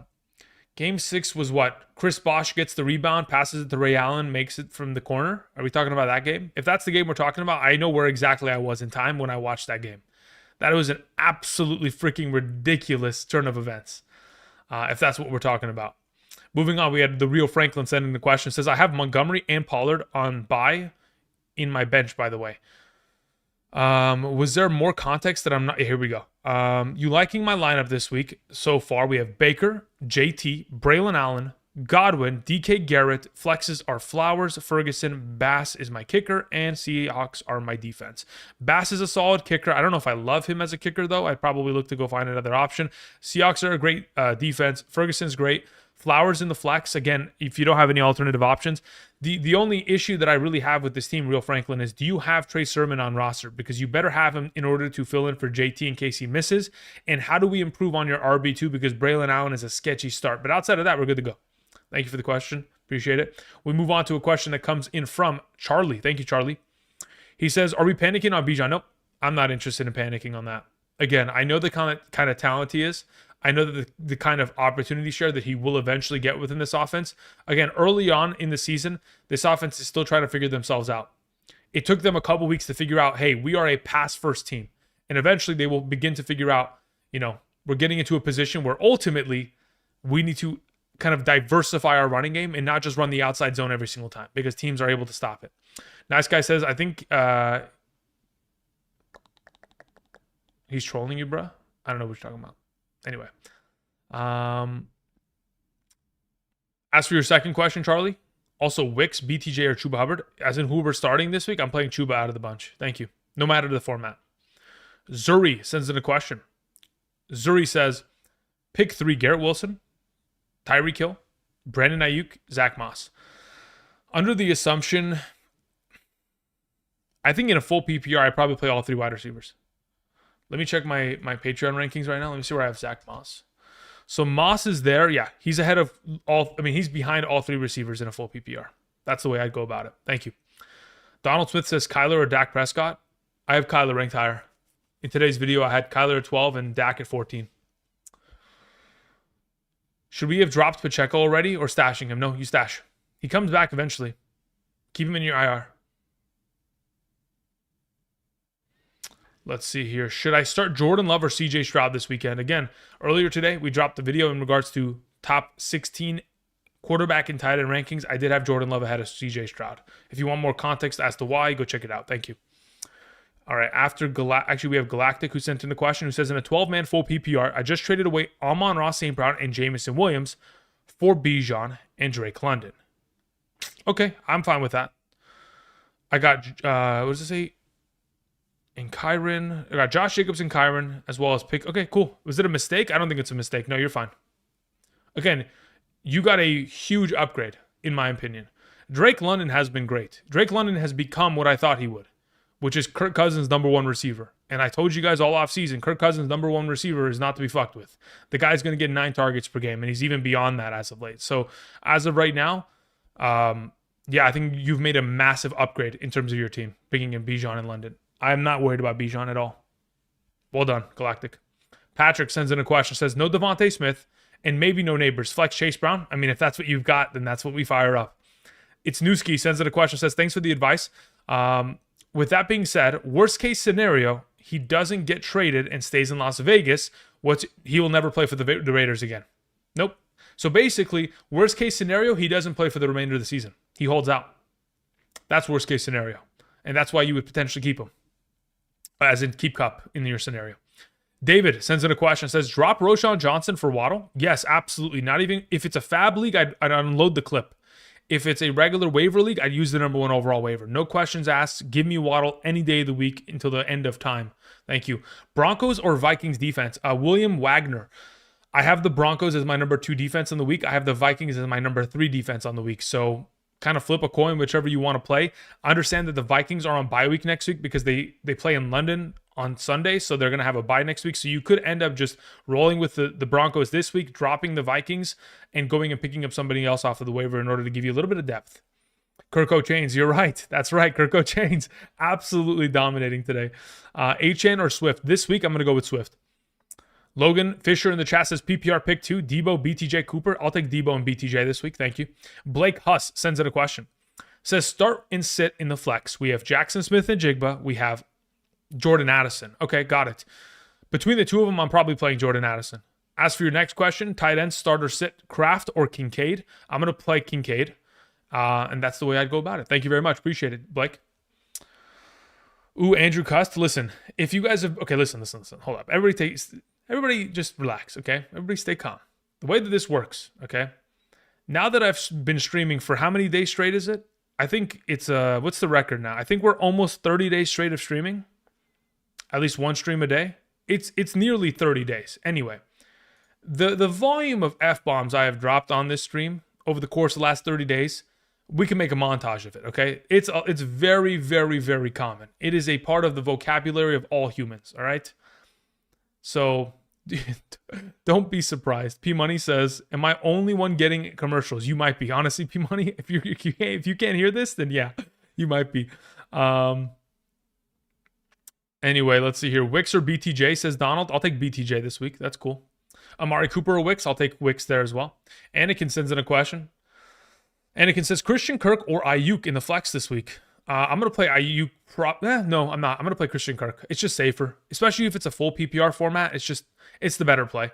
Game 6 was what? Chris Bosh gets the rebound, passes it to Ray Allen, makes it from the corner. Are we talking about that game? If that's the game we're talking about, I know where exactly I was in time when I watched that game. That was an absolutely freaking ridiculous turn of events, if that's what we're talking about. Moving on, we had the real Franklin sending the question. Says, I have Montgomery and Pollard on bye in my bench, by the way. Was there more context that I'm not... Here we go. You liking my lineup this week? So far, we have Baker, JT, Braylon Allen, Godwin, DK Garrett. Flexes are Flowers, Ferguson, Bass is my kicker, and Seahawks are my defense. Bass is a solid kicker. I don't know if I love him as a kicker, though. I'd probably look to go find another option. Seahawks are a great defense. Ferguson's great. Flowers in the flex. Again, if you don't have any alternative options. The only issue that I really have with this team, Real Franklin, is do you have Trey Sermon on roster? Because you better have him in order to fill in for JT in case he misses. And how do we improve on your RB2? Because Braylon Allen is a sketchy start. But outside of that, we're good to go. Thank you for the question. Appreciate it. We move on to a question that comes in from Charlie. Thank you, Charlie. He says, are we panicking on Bijan? Nope. I'm not interested in panicking on that. Again, I know the kind of talent he is. I know that the kind of opportunity share that he will eventually get within this offense. Again, early on in the season, this offense is still trying to figure themselves out. It took them a couple weeks to figure out, hey, we are a pass-first team. And eventually they will begin to figure out, we're getting into a position where ultimately we need to kind of diversify our running game and not just run the outside zone every single time because teams are able to stop it. Nice Guy says, I think he's trolling you, bro. I don't know what you're talking about. Anyway, as for your second question, Charlie, also Wicks, BTJ, or Chuba Hubbard, as in who we're starting this week, I'm playing Chuba out of the bunch. Thank you. No matter the format. Zuri sends in a question. Zuri says, pick 3, Garrett Wilson, Tyreek Hill, Brandon Ayuk, Zach Moss. Under the assumption, I think in a full PPR, I probably play all 3 wide receivers. Let me check my Patreon rankings right now. Let me see where I have Zach Moss. So Moss is there. Yeah, he's ahead of he's behind all 3 receivers in a full PPR. That's the way I'd go about it. Thank you. Donald Smith says Kyler or Dak Prescott. I have Kyler ranked higher. In today's video, I had Kyler at 12 and Dak at 14. Should we have dropped Pacheco already or stashing him? No, you stash. He comes back eventually. Keep him in your IR. Let's see here. Should I start Jordan Love or CJ Stroud this weekend? Again, earlier today, we dropped the video in regards to top 16 quarterback and tight end rankings. I did have Jordan Love ahead of CJ Stroud. If you want more context as to why, go check it out. Thank you. All right. Actually, we have Galactic who sent in the question who says, in a 12-man full PPR, I just traded away Amon-Ra St. Brown and Jamison Williams for Bijan and Drake London. Okay, I'm fine with that. I got, what does it say? And Kyron, I got Josh Jacobs and Kyron as well as pick. Okay, cool. Was it a mistake? I don't think it's a mistake. No, you're fine. Again, you got a huge upgrade, in my opinion. Drake London has been great. Drake London has become what I thought he would, which is Kirk Cousins' #1 receiver. And I told you guys all offseason, Kirk Cousins' #1 receiver is not to be fucked with. The guy's going to get 9 targets per game, and he's even beyond that as of late. So as of right now, Yeah, I think you've made a massive upgrade in terms of your team, bringing in Bijan in London. I'm not worried about Bijan at all. Well done, Galactic. Patrick sends in a question, says, no Devontae Smith and maybe no Neighbors. Flex Chase Brown? I mean, if that's what you've got, then that's what we fire up. It's Newski sends in a question, says, thanks for the advice. With that being said, worst case scenario, he doesn't get traded and stays in Las Vegas. He will never play for the Raiders again. Nope. So basically, worst case scenario, he doesn't play for the remainder of the season. He holds out. That's worst case scenario. And that's why you would potentially keep him. As in keep Cup in your scenario. David sends in a question, says, drop Roschon Johnson for Waddle? Yes, absolutely. Not even, if it's a fab league, I'd unload the clip. If it's a regular waiver league, I'd use the number 1 overall waiver. No questions asked. Give me Waddle any day of the week until the end of time. Thank you. Broncos or Vikings defense? William Wagner. I have the Broncos as my number 2 defense in the week. I have the Vikings as my number 3 defense on the week. So kind of flip a coin, whichever you want to play. I understand that the Vikings are on bye week next week because they play in London on Sunday, so they're going to have a bye next week. So you could end up just rolling with the Broncos this week, dropping the Vikings, and going and picking up somebody else off of the waiver in order to give you a little bit of depth. Kirko Chains, you're right. That's right. Kirko Chains, absolutely dominating today. HN or Swift? This week, I'm going to go with Swift. Logan Fisher in the chat says PPR pick 2, Debo, BTJ, Cooper. I'll take Debo and BTJ this week. Thank you. Blake Huss sends in a question. Says start and sit in the flex. We have Jackson Smith and Jigba. We have Jordan Addison. Okay, got it. Between the two of them, I'm probably playing Jordan Addison. As for your next question, tight end, start or sit, Kraft or Kincaid? I'm going to play Kincaid. And that's the way I'd go about it. Thank you very much. Appreciate it, Blake. Ooh, Andrew Cust. Listen, if you guys have... Okay, listen. Hold up. Everybody just relax, okay? Everybody stay calm. The way that this works, okay? Now that I've been streaming for how many days straight is it? I think it's... what's the record now? I think we're almost 30 days straight of streaming. At least one stream a day. It's nearly 30 days. Anyway, the volume of F-bombs I have dropped on this stream over the course of the last 30 days, we can make a montage of it, okay? It's very, very, very common. It is a part of the vocabulary of all humans, all right? So don't be surprised. P Money says, am I only one getting commercials? You might be. Honestly, P Money, if you can't hear this, then yeah, you might be. Anyway, let's see here. Wicks or BTJ, says Donald. I'll take BTJ this week. That's cool. Amari Cooper or Wicks? I'll take Wicks there as well. Anakin sends in a question. Anakin says, Christian Kirk or Ayuk in the flex this week? I'm going to play Ayuk. No, I'm not. I'm going to play Christian Kirk. It's just safer, especially if it's a full PPR format. It's the better play.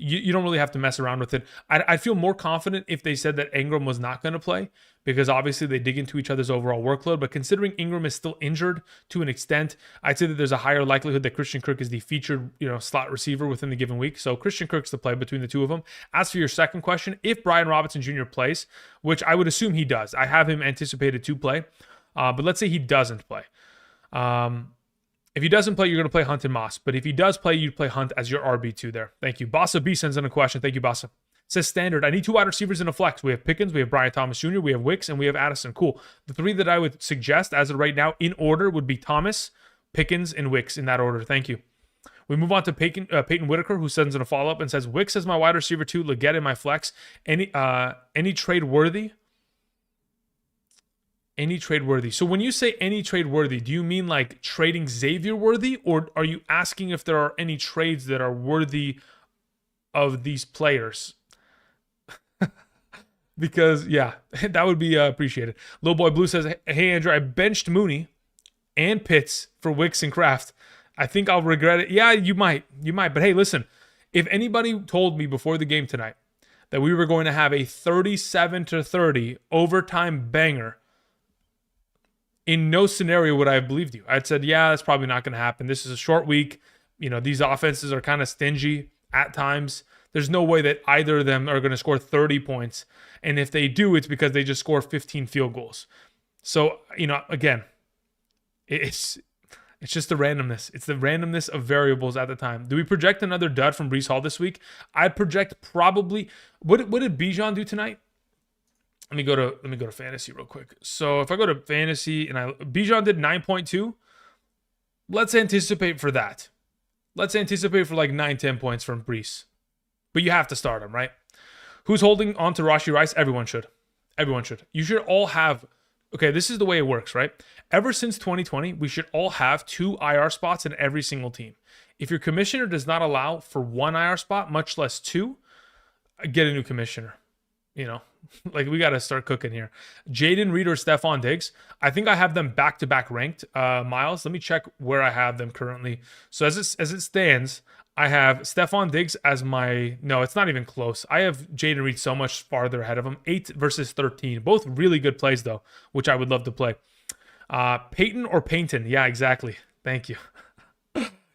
You don't really have to mess around with it. I'd feel more confident if they said that Ingram was not going to play, because obviously they dig into each other's overall workload. But considering Ingram is still injured to an extent, I'd say that there's a higher likelihood that Christian Kirk is the featured, slot receiver within the given week. So Christian Kirk's the play between the two of them. As for your second question, if Brian Robinson Jr. plays, which I would assume he does, I have him anticipated to play. But let's say he doesn't play. If he doesn't play, you're going to play Hunt and Moss. But if he does play, you'd play Hunt as your RB2 there. Thank you. Bassa B sends in a question. Thank you, Bassa. Says standard. I need 2 wide receivers in a flex. We have Pickens, we have Brian Thomas Jr., we have Wicks, and we have Addison. Cool. The 3 that I would suggest as of right now in order would be Thomas, Pickens, and Wicks in that order. Thank you. We move on to Peyton Whitaker, who sends in a follow-up and says, Wicks as my wide receiver 2, Leggett in my flex. Any trade worthy? Any trade worthy. So when you say any trade worthy, do you mean like trading Xavier worthy, or are you asking if there are any trades that are worthy of these players? Because yeah, that would be appreciated. Lil Boy Blue says, hey Andrew, I benched Mooney and Pitts for Wicks and Kraft. I think I'll regret it. Yeah, you might. But hey, listen, if anybody told me before the game tonight that we were going to have a 37-30 overtime banger, in no scenario would I have believed you. I'd said, yeah, that's probably not going to happen. This is a short week. These offenses are kind of stingy at times. There's no way that either of them are going to score 30 points. And if they do, it's because they just score 15 field goals. So, again, it's just the randomness. It's the randomness of variables at the time. Do we project another dud from Breece Hall this week? I project probably. What did Bijan do tonight? Let me go to fantasy real quick. So if I go to fantasy and Bijan did 9.2, let's anticipate for that. Let's anticipate for like 9-10 points from Breece. But you have to start him, right? Who's holding on to Rashee Rice? Everyone should. Everyone should. You should all have. Okay, this is the way it works, right? Ever since 2020, we should all have 2 IR spots in every single team. If your commissioner does not allow for 1 IR spot, much less 2, get a new commissioner. You know, like we got to start cooking here. Jaden Reed or Stephon Diggs. I think I have them back-to-back ranked. Miles, let me check where I have them currently. So as it stands, I have Stephon Diggs as my... No, it's not even close. I have Jaden Reed so much farther ahead of him. 8 versus 13. Both really good plays, though, which I would love to play. Peyton or Payton? Yeah, exactly. Thank you.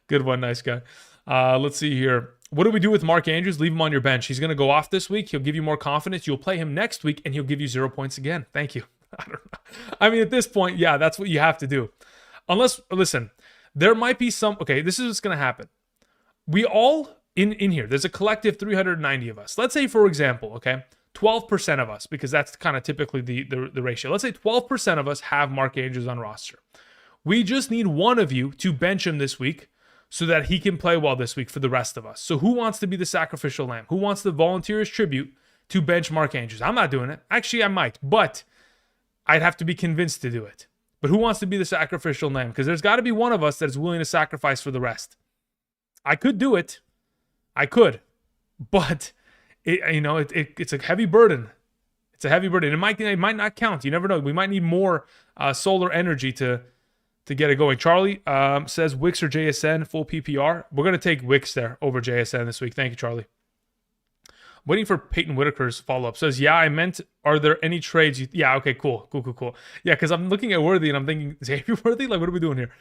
Good one. Nice guy. Let's see here. What do we do with Mark Andrews? Leave him on your bench. He's going to go off this week. He'll give you more confidence. You'll play him next week, and he'll give you 0 points again. Thank you. I don't know. I mean, at this point, yeah, that's what you have to do. Unless, listen, there might be some... Okay, this is what's going to happen. We all, in here, there's a collective 390 of us. Let's say, for example, okay, 12% of us, because that's kind of typically the ratio. Let's say 12% of us have Mark Andrews on roster. We just need one of you to bench him this week so that he can play well this week for the rest of us. So who wants to be the sacrificial lamb? Who wants to volunteer his tribute to bench Mark Andrews? I'm not doing it. Actually, I might, but I'd have to be convinced to do it. But who wants to be the sacrificial lamb? Because there's got to be one of us that is willing to sacrifice for the rest. I could do it. I could. But, it's a heavy burden. It's a heavy burden. It might not count. You never know. We might need more solar energy to get it going. Charlie says Wicks or JSN, full PPR. We're going to take Wicks there over JSN this week. Thank you, Charlie. Waiting for Peyton Whitaker's follow-up. Says, yeah, I meant, are there any trades? Yeah, okay, cool. Yeah, because I'm looking at Worthy and I'm thinking, is Avery Worthy? Like, what are we doing here?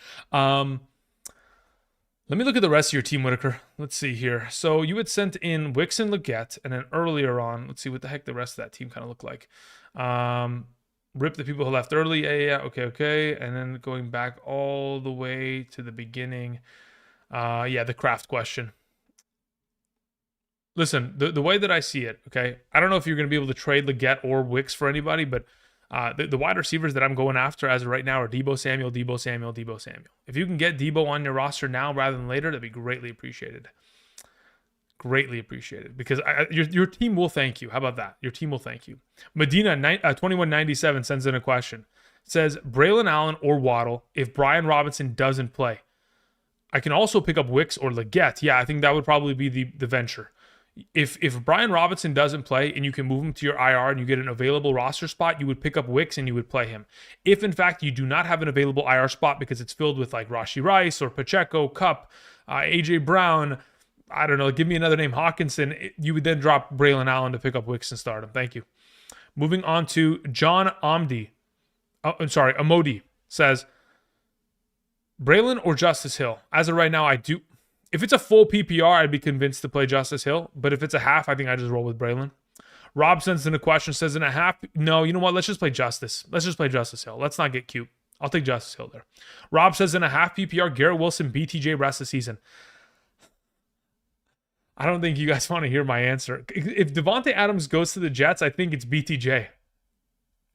Let me look at the rest of your team, Whitaker. Let's see here. So you had sent in Wicks and Leggett, and then earlier on, let's see what the heck the rest of that team kind of looked like. Rip the people who left early. Yeah. Okay. And then going back all the way to the beginning. The craft question. Listen, the way that I see it, okay, I don't know if you're going to be able to trade Leggett or Wicks for anybody, but the wide receivers that I'm going after as of right now are Deebo Samuel. If you can get Deebo on your roster now rather than later, that'd be greatly appreciated. Greatly appreciated, because your team will thank you. How about that? Your team will thank you. Medina 2197 sends in a question. Says Braylon Allen or Waddle if Brian Robinson doesn't play. I can also pick up Wicks or Leggett. Yeah, I think that would probably be the venture. If Brian Robinson doesn't play and you can move him to your IR and you get an available roster spot, you would pick up Wicks and you would play him. If, in fact, you do not have an available IR spot because it's filled with like Rashee Rice or Pacheco, Kupp, A.J. Brown, I don't know, give me another name, Hawkinson, you would then drop Braylon Allen to pick up Wicks and start him. Thank you. Moving on to John Amodi says, Braylon or Justice Hill? As of right now, I do... If it's a full PPR, I'd be convinced to play Justice Hill. But if it's a half, I think I just roll with Braylon. Rob sends in a question, says in a half, no, you know what? Let's just play Justice. Let's just play Justice Hill. Let's not get cute. I'll take Justice Hill there. Rob says in a half PPR, Garrett Wilson, BTJ rest of the season. I don't think you guys want to hear my answer. If Devontae Adams goes to the Jets, I think it's BTJ.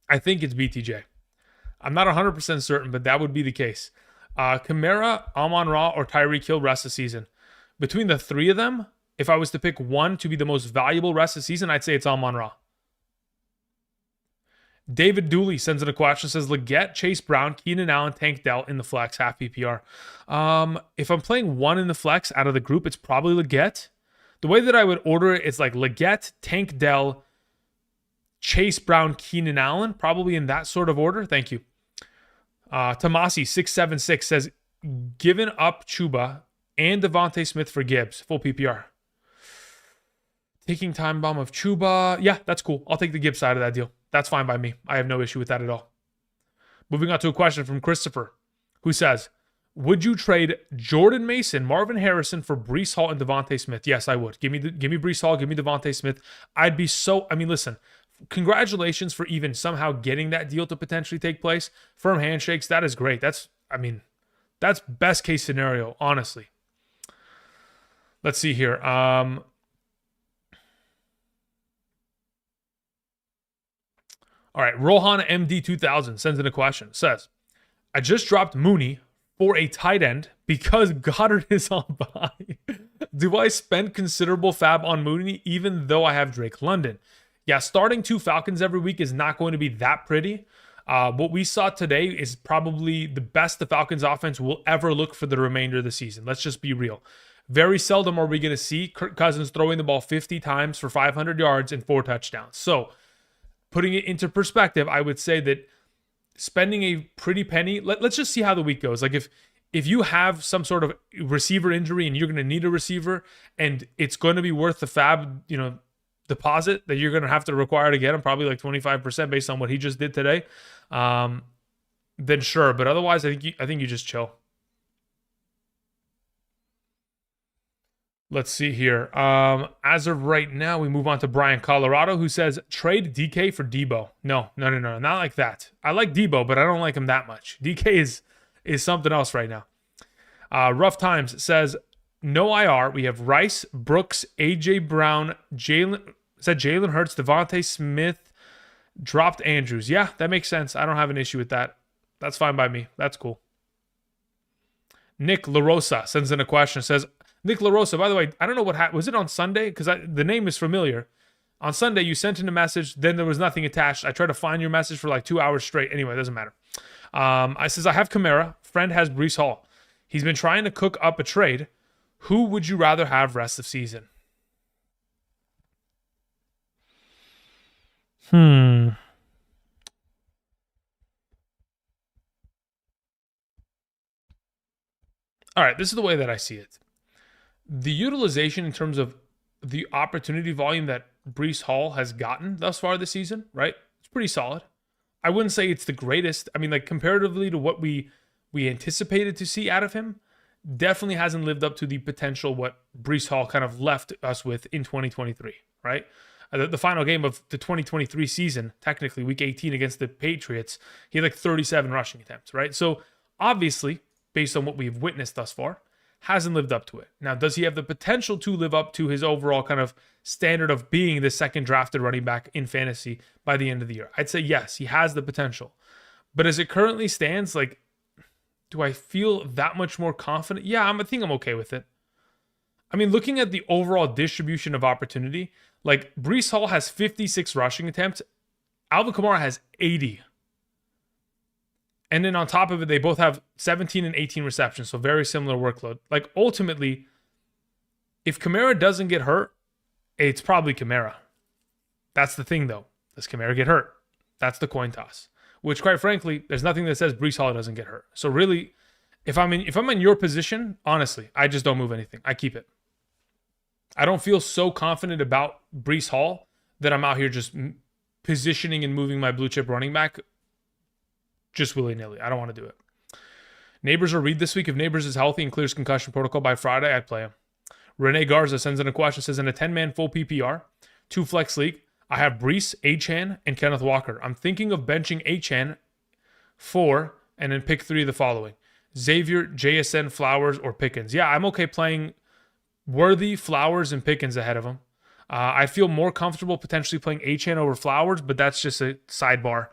I'm not 100% certain, but that would be the case. Kamara, Amon-Ra, or Tyreek Hill rest of the season. Between the three of them, if I was to pick one to be the most valuable rest of the season, I'd say it's Amon-Ra. David Dooley sends in a question, says Leggett, Chase Brown, Keenan Allen, Tank Dell in the flex, half PPR. If I'm playing one in the flex out of the group, it's probably Leggett. The way that I would order it is like Leggett, Tank Dell, Chase Brown, Keenan Allen, probably in that sort of order. Thank you. Tomasi 676 says, given up Chuba and Devontae Smith for Gibbs, full PPR. Taking time bomb of Chuba. Yeah, that's cool. I'll take the Gibbs side of that deal. That's fine by me. I have no issue with that at all. Moving on to a question from Christopher, who says, would you trade Jordan Mason, Marvin Harrison for Breece Hall and Devontae Smith? Yes, I would. Give me Breece Hall. Give me Devontae Smith. Listen, congratulations for even somehow getting that deal to potentially take place. Firm handshakes. That is great. That's best case scenario, honestly. Let's see here. All right. Rohan MD 2000 sends in a question. Says, I just dropped Mooney for a tight end because Goddard is on bye. Do I spend considerable fab on Mooney even though I have Drake London? Yeah, starting 2 Falcons every week is not going to be that pretty. What we saw today is probably the best the Falcons offense will ever look for the remainder of the season. Let's just be real. Very seldom are we going to see Kirk Cousins throwing the ball 50 times for 500 yards and 4 touchdowns. So, putting it into perspective, I would say that spending a pretty penny, let's just see how the week goes. Like if you have some sort of receiver injury and you're going to need a receiver and it's going to be worth the fab, deposit that you're going to have to require to get him, probably like 25% based on what he just did today, then sure. But otherwise, I think you just chill. Let's see here. As of right now, we move on to Brian Colorado, who says, trade DK for Debo. No, not like that. I like Debo, but I don't like him that much. DK is something else right now. Rough Times says, no IR. We have Rice, Brooks, AJ Brown, Jalen Hurts, Devontae Smith, dropped Andrews. Yeah, that makes sense. I don't have an issue with that. That's fine by me. That's cool. Nick LaRosa sends in a question. Says, Nick LaRosa, by the way, I don't know what happened. Was it on Sunday? Because the name is familiar. On Sunday, you sent in a message. Then there was nothing attached. I tried to find your message for like 2 hours straight. Anyway, it doesn't matter. I have Kamara. Friend has Breece Hall. He's been trying to cook up a trade. Who would you rather have rest of season? All right, this is the way that I see it. The utilization in terms of the opportunity volume that Breece Hall has gotten thus far this season, right? It's pretty solid. I wouldn't say it's the greatest. I mean, like comparatively to what we anticipated to see out of him, definitely hasn't lived up to the potential what Breece Hall kind of left us with in 2023, right? The final game of the 2023 season, technically week 18 against the Patriots, he had like 37 rushing attempts, right? So obviously, based on what we've witnessed thus far, hasn't lived up to it. Now, does he have the potential to live up to his overall kind of standard of being the second drafted running back in fantasy by the end of the year? I'd say yes, he has the potential. But as it currently stands, like, do I feel that much more confident? Yeah, I think I'm okay with it. I mean, looking at the overall distribution of opportunity, like Breece Hall has 56 rushing attempts. Alvin Kamara has 80. And then on top of it, they both have 17 and 18 receptions, so very similar workload. Like ultimately, if Kamara doesn't get hurt, it's probably Kamara. That's the thing though. Does Kamara get hurt? That's the coin toss. Which quite frankly, there's nothing that says Breece Hall doesn't get hurt. So really, if I'm in your position, honestly, I just don't move anything. I keep it. I don't feel so confident about Breece Hall that I'm out here just positioning and moving my blue chip running back just willy-nilly. I don't want to do it. Neighbors are read this week. If Neighbors is healthy and clears concussion protocol by Friday, I'd play him. Renee Garza sends in a question, says, in a 10-man full PPR, 2 flex league, I have Breece, Achane, and Kenneth Walker. I'm thinking of benching Achane 4 and then pick 3 of the following. Xavier, JSN, Flowers, or Pickens. Yeah, I'm okay playing Worthy, Flowers, and Pickens ahead of him. I feel more comfortable potentially playing Achane over Flowers, but that's just a sidebar,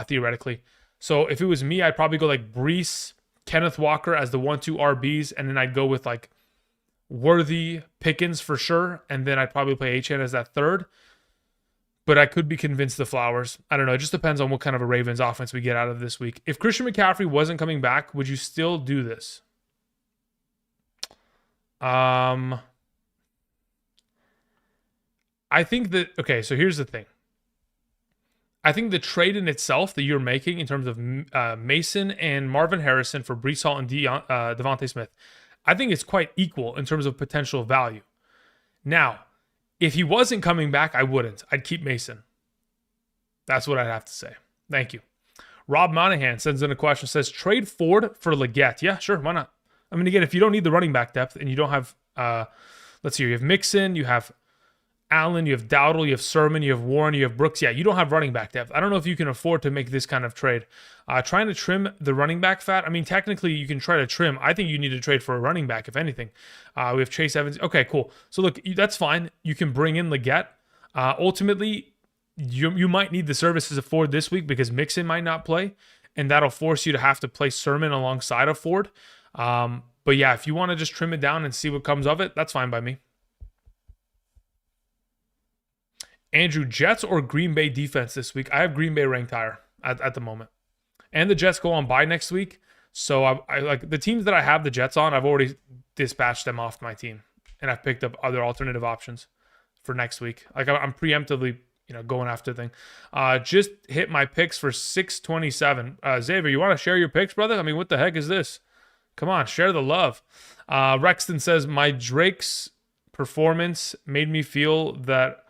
theoretically. So if it was me, I'd probably go like Breece, Kenneth Walker as the 1-2 RBs, and then I'd go with like Worthy, Pickens for sure, and then I'd probably play Achane as that third. But I could be convinced the Flowers. I don't know. It just depends on what kind of a Ravens offense we get out of this week. If Christian McCaffrey wasn't coming back, would you still do this? I think that, okay, so here's the thing. I think the trade in itself that you're making in terms of Mason and Marvin Harrison for Breece Hall and Devontae Smith, I think it's quite equal in terms of potential value. Now, if he wasn't coming back, I wouldn't. I'd keep Mason. That's what I'd have to say. Thank you. Rob Monahan sends in a question, says, trade Ford for Leggett. Yeah, sure, why not? I mean, again, if you don't need the running back depth and you don't have, let's see, you have Mixon, you have Allen, you have Dowdle, you have Sermon, you have Warren, you have Brooks. Yeah, you don't have running back depth. I don't know if you can afford to make this kind of trade. Trying to trim the running back fat. I mean, technically, you can try to trim. I think you need to trade for a running back, if anything. We have Chase Evans. Okay, cool. So, look, that's fine. You can bring in Leggett. Ultimately, you might need the services of Ford this week because Mixon might not play, and that'll force you to have to play Sermon alongside of Ford. But, yeah, if you want to just trim it down and see what comes of it, that's fine by me. Andrew, Jets or Green Bay defense this week? I have Green Bay ranked higher at the moment. And the Jets go on bye next week. So I like the teams that I have the Jets on, I've already dispatched them off my team. And I've picked up other alternative options for next week. Like I'm preemptively, going after the thing. Just hit my picks for 627. Xavier, you want to share your picks, brother? I mean, what the heck is this? Come on, share the love. Rexton says, my Drake's performance made me feel that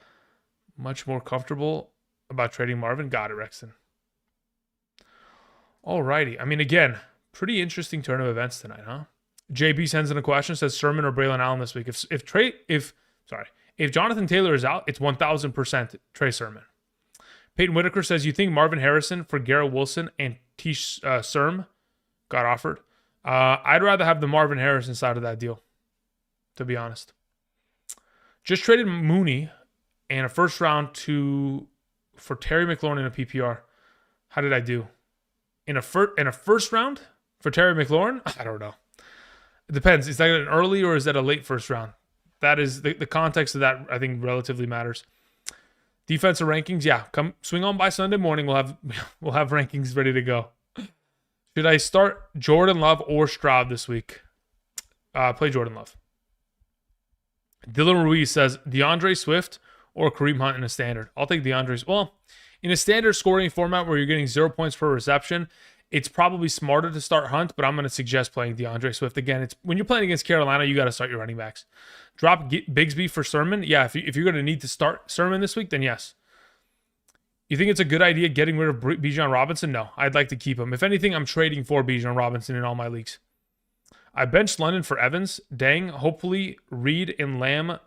much more comfortable about trading Marvin. Got it, Rexton. Alrighty. I mean, again, pretty interesting turn of events tonight, huh? JB sends in a question, says Sermon or Braylon Allen this week. If Jonathan Taylor is out, it's 1,000% Trey Sermon. Peyton Whitaker says, you think Marvin Harrison for Garrett Wilson and Tish Serm got offered? I'd rather have the Marvin Harrison side of that deal, to be honest. Just traded Mooney and a first round for Terry McLaurin in a PPR. How did I do? In a first round for Terry McLaurin? I don't know. It depends. Is that an early or is that a late first round? That is the context of that, I think, relatively matters. Defensive rankings, yeah. Come swing on by Sunday morning. We'll have rankings ready to go. Should I start Jordan Love or Stroud this week? Play Jordan Love. Dylan Ruiz says DeAndre Swift or Kareem Hunt in a standard. I'll take DeAndre's. Well, in a standard scoring format where you're getting 0 points per reception, it's probably smarter to start Hunt, but I'm going to suggest playing DeAndre Swift. Again, it's when you're playing against Carolina, you got to start your running backs. Drop Bigsby for Sermon. Yeah, if you're going to need to start Sermon this week, then yes. You think it's a good idea getting rid of Bijan Robinson? No, I'd like to keep him. If anything, I'm trading for Bijan Robinson in all my leagues. I benched London for Evans. Dang, hopefully Reed and Lamb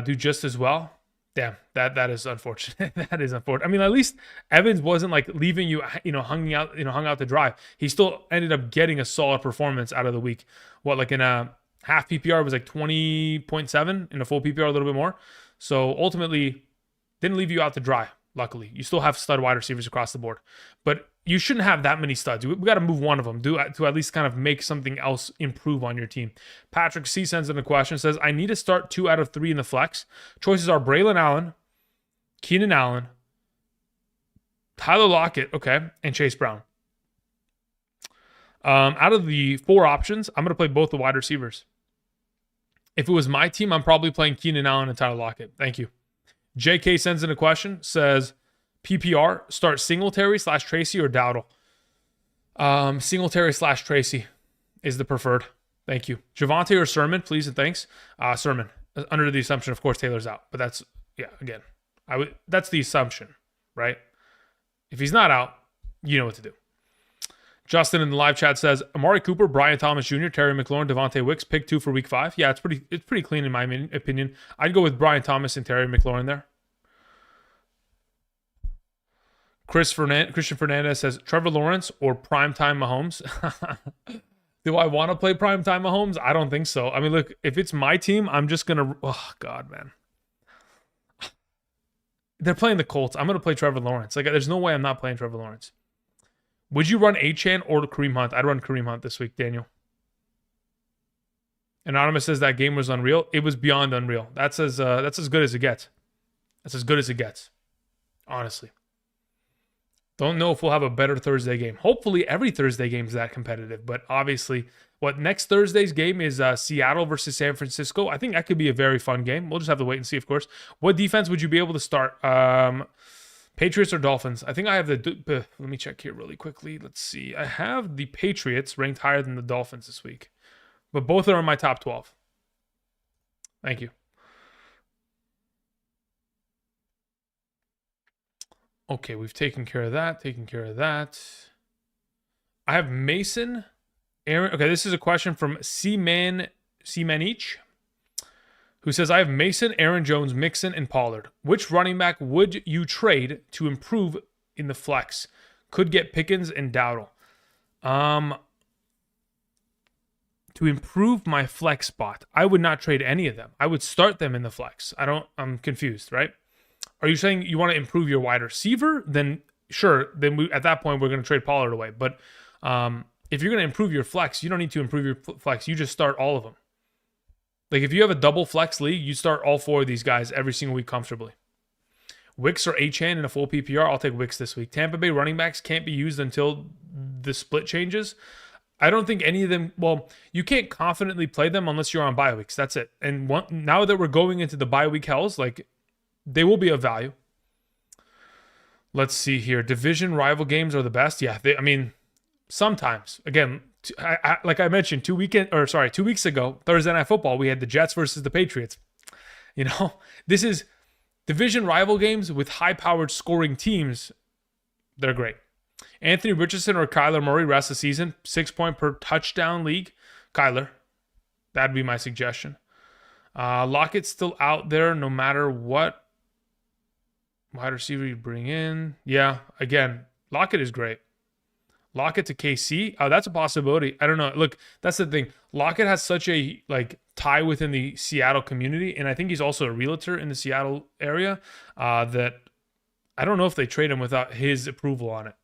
do just as well. Damn, that is unfortunate. That is unfortunate. I mean, at least Evans wasn't like leaving you, hung out to dry. He still ended up getting a solid performance out of the week. Like in a half PPR, it was like 20.7. In a full PPR, a little bit more. So ultimately, didn't leave you out to dry. Luckily, you still have stud wide receivers across the board, but you shouldn't have that many studs. We got to move one of them to at least kind of make something else improve on your team. Patrick C sends in a question, says, I need to start 2 out of 3 in the flex. Choices are Braylon Allen, Keenan Allen, Tyler Lockett, okay, and Chase Brown. Out of the 4 options, I'm going to play both the wide receivers. If it was my team, I'm probably playing Keenan Allen and Tyler Lockett. Thank you. JK sends in a question, says, PPR, start Singletary/Tracy or Dowdle. Singletary/Tracy is the preferred. Thank you. Javonte or Sermon, please and thanks. Sermon, under the assumption, of course, Taylor's out. But that's, again, that's the assumption, right? If he's not out, you know what to do. Justin in the live chat says, Amari Cooper, Brian Thomas Jr., Terry McLaurin, Devontae Wicks, pick 2 for week 5. Yeah, it's pretty clean in my opinion. I'd go with Brian Thomas and Terry McLaurin there. Christian Fernandez says, Trevor Lawrence or primetime Mahomes? Do I want to play primetime Mahomes? I don't think so. I mean, look, if it's my team, I'm just going to... Oh, God, man. They're playing the Colts. I'm going to play Trevor Lawrence. Like, there's no way I'm not playing Trevor Lawrence. Would you run Achane or Kareem Hunt? I'd run Kareem Hunt this week, Daniel. Anonymous says that game was unreal. It was beyond unreal. That's as good as it gets. That's as good as it gets. Honestly. Don't know if we'll have a better Thursday game. Hopefully every Thursday game is that competitive. But obviously, next Thursday's game is Seattle versus San Francisco. I think that could be a very fun game. We'll just have to wait and see, of course. What defense would you be able to start? Patriots or Dolphins? I think I have let me check here really quickly. Let's see. I have the Patriots ranked higher than the Dolphins this week. But both are in my top 12. Thank you. Okay, we've taken care of that. I have Mason, Aaron. Okay, this is a question from Seamanich, who says, I have Mason, Aaron Jones, Mixon, and Pollard. Which running back would you trade to improve in the flex? Could get Pickens and Dowdle. To improve my flex spot, I would not trade any of them. I would start them in the flex. I'm confused, right? Are you saying you want to improve your wide receiver? Then sure. Then at that point, we're going to trade Pollard away. But if you're going to improve your flex, you don't need to improve your flex. You just start all of them. Like if you have a double flex league, you start all 4 of these guys every single week comfortably. Wicks or Achane in a full PPR. I'll take Wicks this week. Tampa Bay running backs can't be used until the split changes. I don't think any of them, well, you can't confidently play them unless you're on bye weeks. That's it. And now that we're going into the bye week hells, like, they will be of value. Let's see here. Division rival games are the best. Yeah, I mean, sometimes. Again, like I mentioned, 2 weeks ago, Thursday Night Football, we had the Jets versus the Patriots. You know, this is division rival games with high-powered scoring teams. They're great. Anthony Richardson or Kyler Murray rest of the season, 6 point per touchdown league. Kyler, that'd be my suggestion. Lockett's still out there no matter what wide receiver you bring in. Yeah, again, Lockett is great. Lockett to KC, oh, that's a possibility. I don't know. Look, that's the thing. Lockett has such a tie within the Seattle community, and I think he's also a realtor in the Seattle area, that I don't know if they trade him without his approval on it.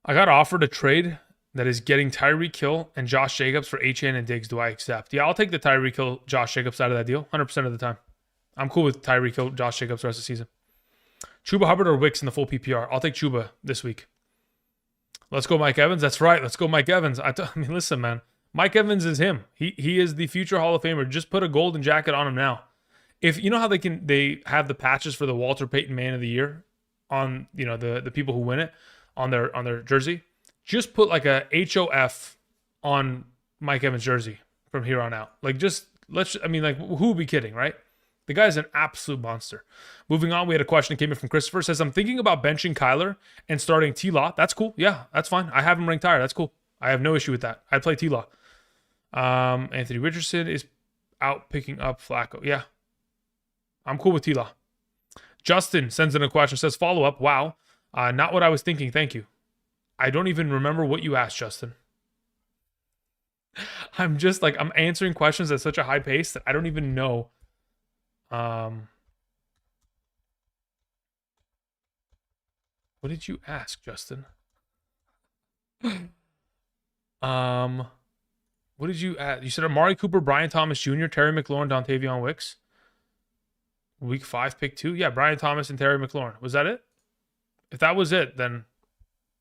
I got offered a trade that is getting Tyreek Hill and Josh Jacobs for Achane and Diggs. Do I accept? Yeah, I'll take the Tyreek Hill, Josh Jacobs side of that deal 100% of the time. I'm cool with Tyreek Hill, Josh Jacobs the rest of the season. Chuba Hubbard or Wicks in the full PPR? I'll take Chuba this week. Let's go Mike Evans. That's right. Let's go Mike Evans. I mean, listen, man. Mike Evans is him. He is the future Hall of Famer. Just put a golden jacket on him now. If you know how they have the patches for the Walter Payton Man of the Year on, you know, the people who win it on their jersey, just put like a HOF on Mike Evans' jersey from here on out. Like, just who would be kidding, right? The guy's an absolute monster. Moving on, we had a question that came in from Christopher. Says, I'm thinking about benching Kyler and starting T-Law. That's cool. Yeah, that's fine. I have him ranked higher. That's cool. I have no issue with that. I'd play T-Law. Anthony Richardson is out picking up Flacco. Yeah, I'm cool with T-Law. Justin sends in a question. Says, follow up. Wow. Not what I was thinking. Thank you. I don't even remember what you asked, Justin. I'm answering questions at such a high pace that I don't even know. What did you ask, Justin? What did you ask? You said Amari Cooper, Brian Thomas Jr., Terry McLaurin, Dontavion Wicks. Week 5, pick 2. Yeah, Brian Thomas and Terry McLaurin. Was that it? If that was it, then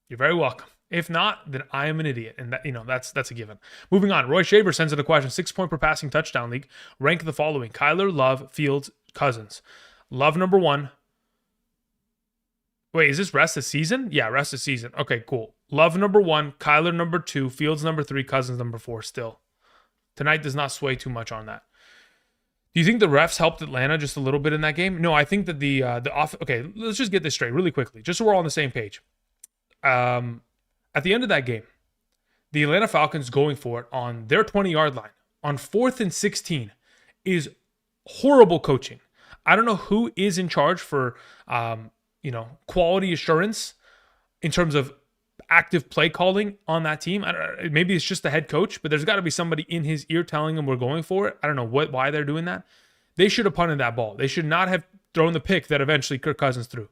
you're very welcome. If not, then I am an idiot, and that's a given. Moving on, Roy Shaver sends in a question: 6 point per passing touchdown league. Rank the following: Kyler, Love, Fields, Cousins. Love number 1. Wait, is this rest of season? Yeah, rest of season. Okay, cool. Love number 1, Kyler number 2, Fields number 3, Cousins number 4. Still, tonight does not sway too much on that. Do you think the refs helped Atlanta just a little bit in that game? No, I think that the okay, let's just get this straight really quickly, just so we're all on the same page. At the end of that game, the Atlanta Falcons going for it on their 20-yard line on 4th and 16 is horrible coaching. I don't know who is in charge for quality assurance in terms of active play calling on that team. Maybe it's just the head coach, but there's got to be somebody in his ear telling him we're going for it. I don't know why they're doing that. They should have punted that ball. They should not have thrown the pick that eventually Kirk Cousins threw,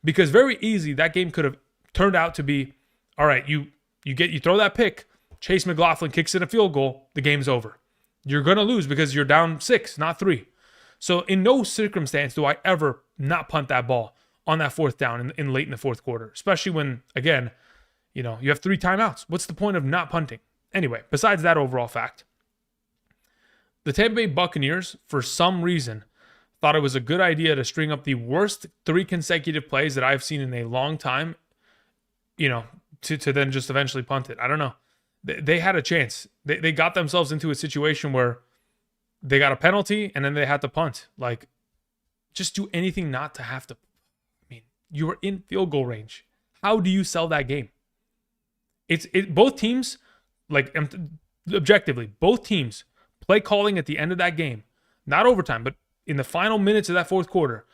because very easy that game could have turned out to be, all right, you throw that pick, Chase McLaughlin kicks in a field goal, the game's over. You're going to lose because you're down 6, not 3. So in no circumstance do I ever not punt that ball on that 4th down in late in the 4th quarter, especially when, again, you have 3 timeouts. What's the point of not punting? Anyway, besides that overall fact, the Tampa Bay Buccaneers, for some reason, thought it was a good idea to string up the worst 3 consecutive plays that I've seen in a long time, to then just eventually punt it. I don't know. They had a chance. They got themselves into a situation where they got a penalty and then they had to punt. Like, just do anything not to have to. I mean, you were in field goal range. How do you sell that game? Both teams, objectively, both teams play calling at the end of that game, not overtime, but in the final minutes of that 4th quarter,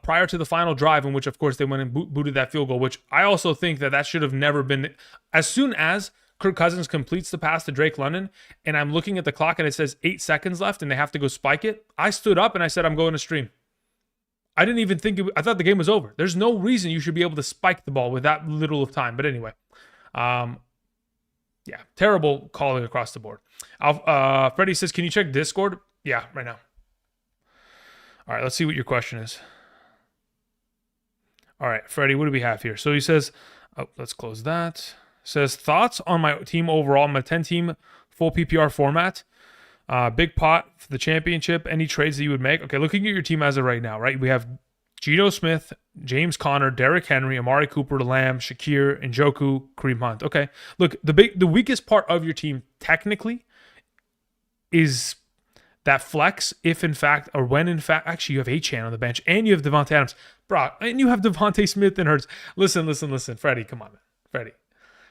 prior to the final drive, in which, of course, they went and booted that field goal, which I also think that should have never been. As soon as Kirk Cousins completes the pass to Drake London, and I'm looking at the clock and it says 8 seconds left and they have to go spike it, I stood up and I said, I'm going to stream. I didn't even think I thought the game was over. There's no reason you should be able to spike the ball with that little of time. But anyway, terrible calling across the board. Freddie says, can you check Discord? Yeah, right now. All right, let's see what your question is. All right, Freddie, what do we have here? So he says, oh, let's close that. Says, thoughts on my team overall. I'm a 10-team full PPR format. Big pot for the championship. Any trades that you would make? Okay, looking at your team as of right now, right? We have Geno Smith, James Conner, Derrick Henry, Amari Cooper, Lamb, Shakir, Njoku, Kareem Hunt. Okay, look, the weakest part of your team technically is that flex, if in fact, or when in fact, actually you have Achane on the bench and you have Devontae Adams, bro, and you have Devontae Smith and Hurts. Listen, Freddie, come on, man.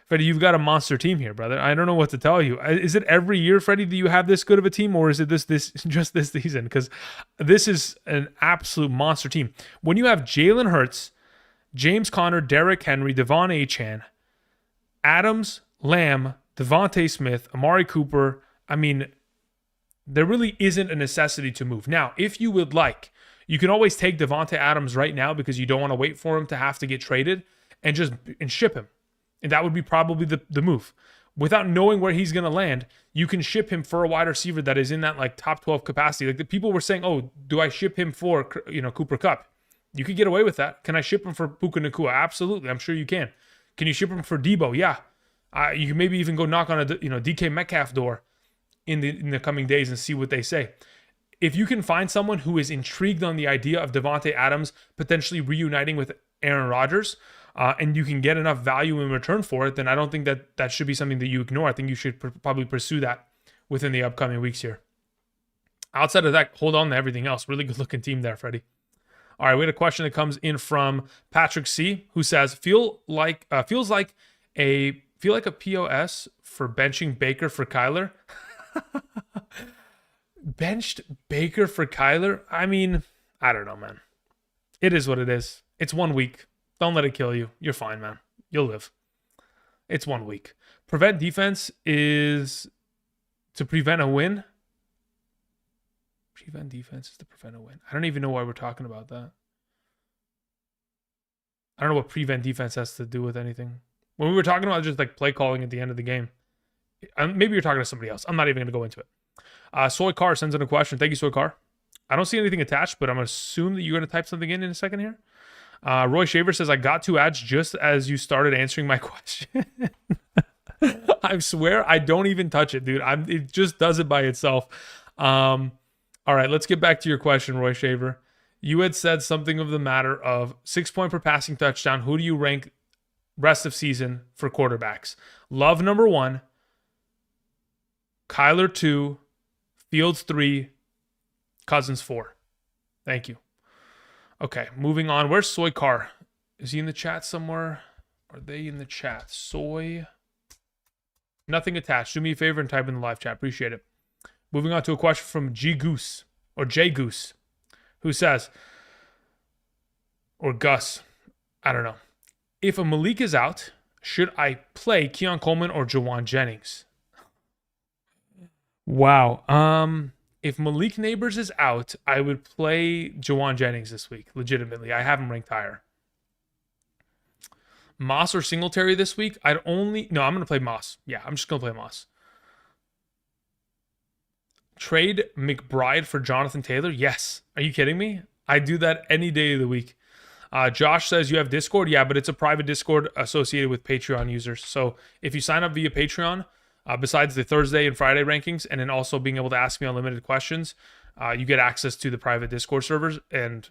Freddie, you've got a monster team here, brother. I don't know what to tell you. Is it every year, Freddie, that you have this good of a team, or is it this just this season? Because this is an absolute monster team. When you have Jalen Hurts, James Conner, Derrick Henry, Devon Achane, Adams, Lamb, Devontae Smith, Amari Cooper, I mean, there really isn't a necessity to move. Now, if you would like, you can always take Devontae Adams right now because you don't want to wait for him to have to get traded and ship him. And that would be probably the move. Without knowing where he's going to land, you can ship him for a wide receiver that is in that like top 12 capacity. Like the people were saying, oh, do I ship him for, Cooper Kupp? You could get away with that. Can I ship him for Puka Nacua? Absolutely. I'm sure you can. Can you ship him for Debo? Yeah. You can maybe even go knock on a DK Metcalf door in the coming days and see what they say. If you can find someone who is intrigued on the idea of Devontae Adams potentially reuniting with Aaron Rodgers, and you can get enough value in return for it, then I don't think that should be something that you ignore. I think you should probably pursue that within the upcoming weeks here. Outside of that, hold on to everything else. Really good looking team there, Freddie. All right, we had a question that comes in from Patrick C, who says, feels like a POS for benching Baker for Kyler. Benched Baker for Kyler? I mean, I don't know, man. It is what it is. It's 1 week. Don't let it kill you. You're fine, man. You'll live. It's 1 week. Prevent defense is to prevent a win. Prevent defense is to prevent a win. I don't even know why we're talking about that. I don't know what prevent defense has to do with anything. When we were talking about just like play calling at the end of the game, maybe you're talking to somebody else. I'm not even going to go into it. Soy Car sends in a question. Thank you, Soy Car. I don't see anything attached, but I'm going to assume that you're going to type something in a second here. Roy Shaver says, I got 2 ads just as you started answering my question. I swear I don't even touch it, dude. It just does it by itself. All right, let's get back to your question, Roy Shaver. You had said something of the matter of 6 point per passing touchdown. Who do you rank rest of season for quarterbacks? Love number 1, Kyler 2, Fields 3, Cousins 4. Thank you. Okay, moving on. Where's Soy Car? Is he in the chat somewhere? Are they in the chat? Soy. Nothing attached. Do me a favor and type in the live chat. Appreciate it. Moving on to a question from G Goose or J Goose, who says, or Gus, I don't know. If a Malik is out, should I play Keon Coleman or Jawan Jennings? Wow. If Malik Neighbors is out, I would play Jawan Jennings this week. Legitimately, I have him ranked higher. Moss or Singletary this week? I'm going to play Moss. Yeah, I'm just going to play Moss. Trade McBride for Jonathan Taylor? Yes. Are you kidding me? I do that any day of the week. Josh says you have Discord. Yeah, but it's a private Discord associated with Patreon users. So if you sign up via Patreon, besides the Thursday and Friday rankings, and then also being able to ask me unlimited questions, you get access to the private Discord servers. And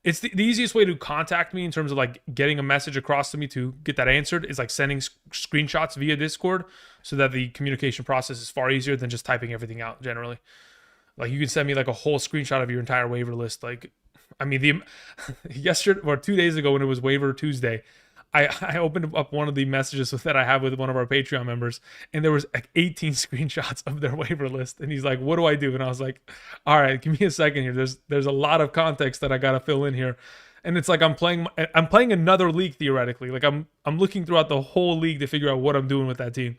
it's the easiest way to contact me in terms of like getting a message across to me to get that answered is like sending screenshots via Discord, so that the communication process is far easier than just typing everything out generally. Like you can send me like a whole screenshot of your entire waiver list. Like, I mean, yesterday or 2 days ago when it was waiver Tuesday, I opened up one of the messages that I have with one of our Patreon members, and there was like 18 screenshots of their waiver list. And he's like, what do I do? And I was like, all right, give me a second here. There's a lot of context that I got to fill in here. And it's like I'm playing another league theoretically. Like I'm looking throughout the whole league to figure out what I'm doing with that team.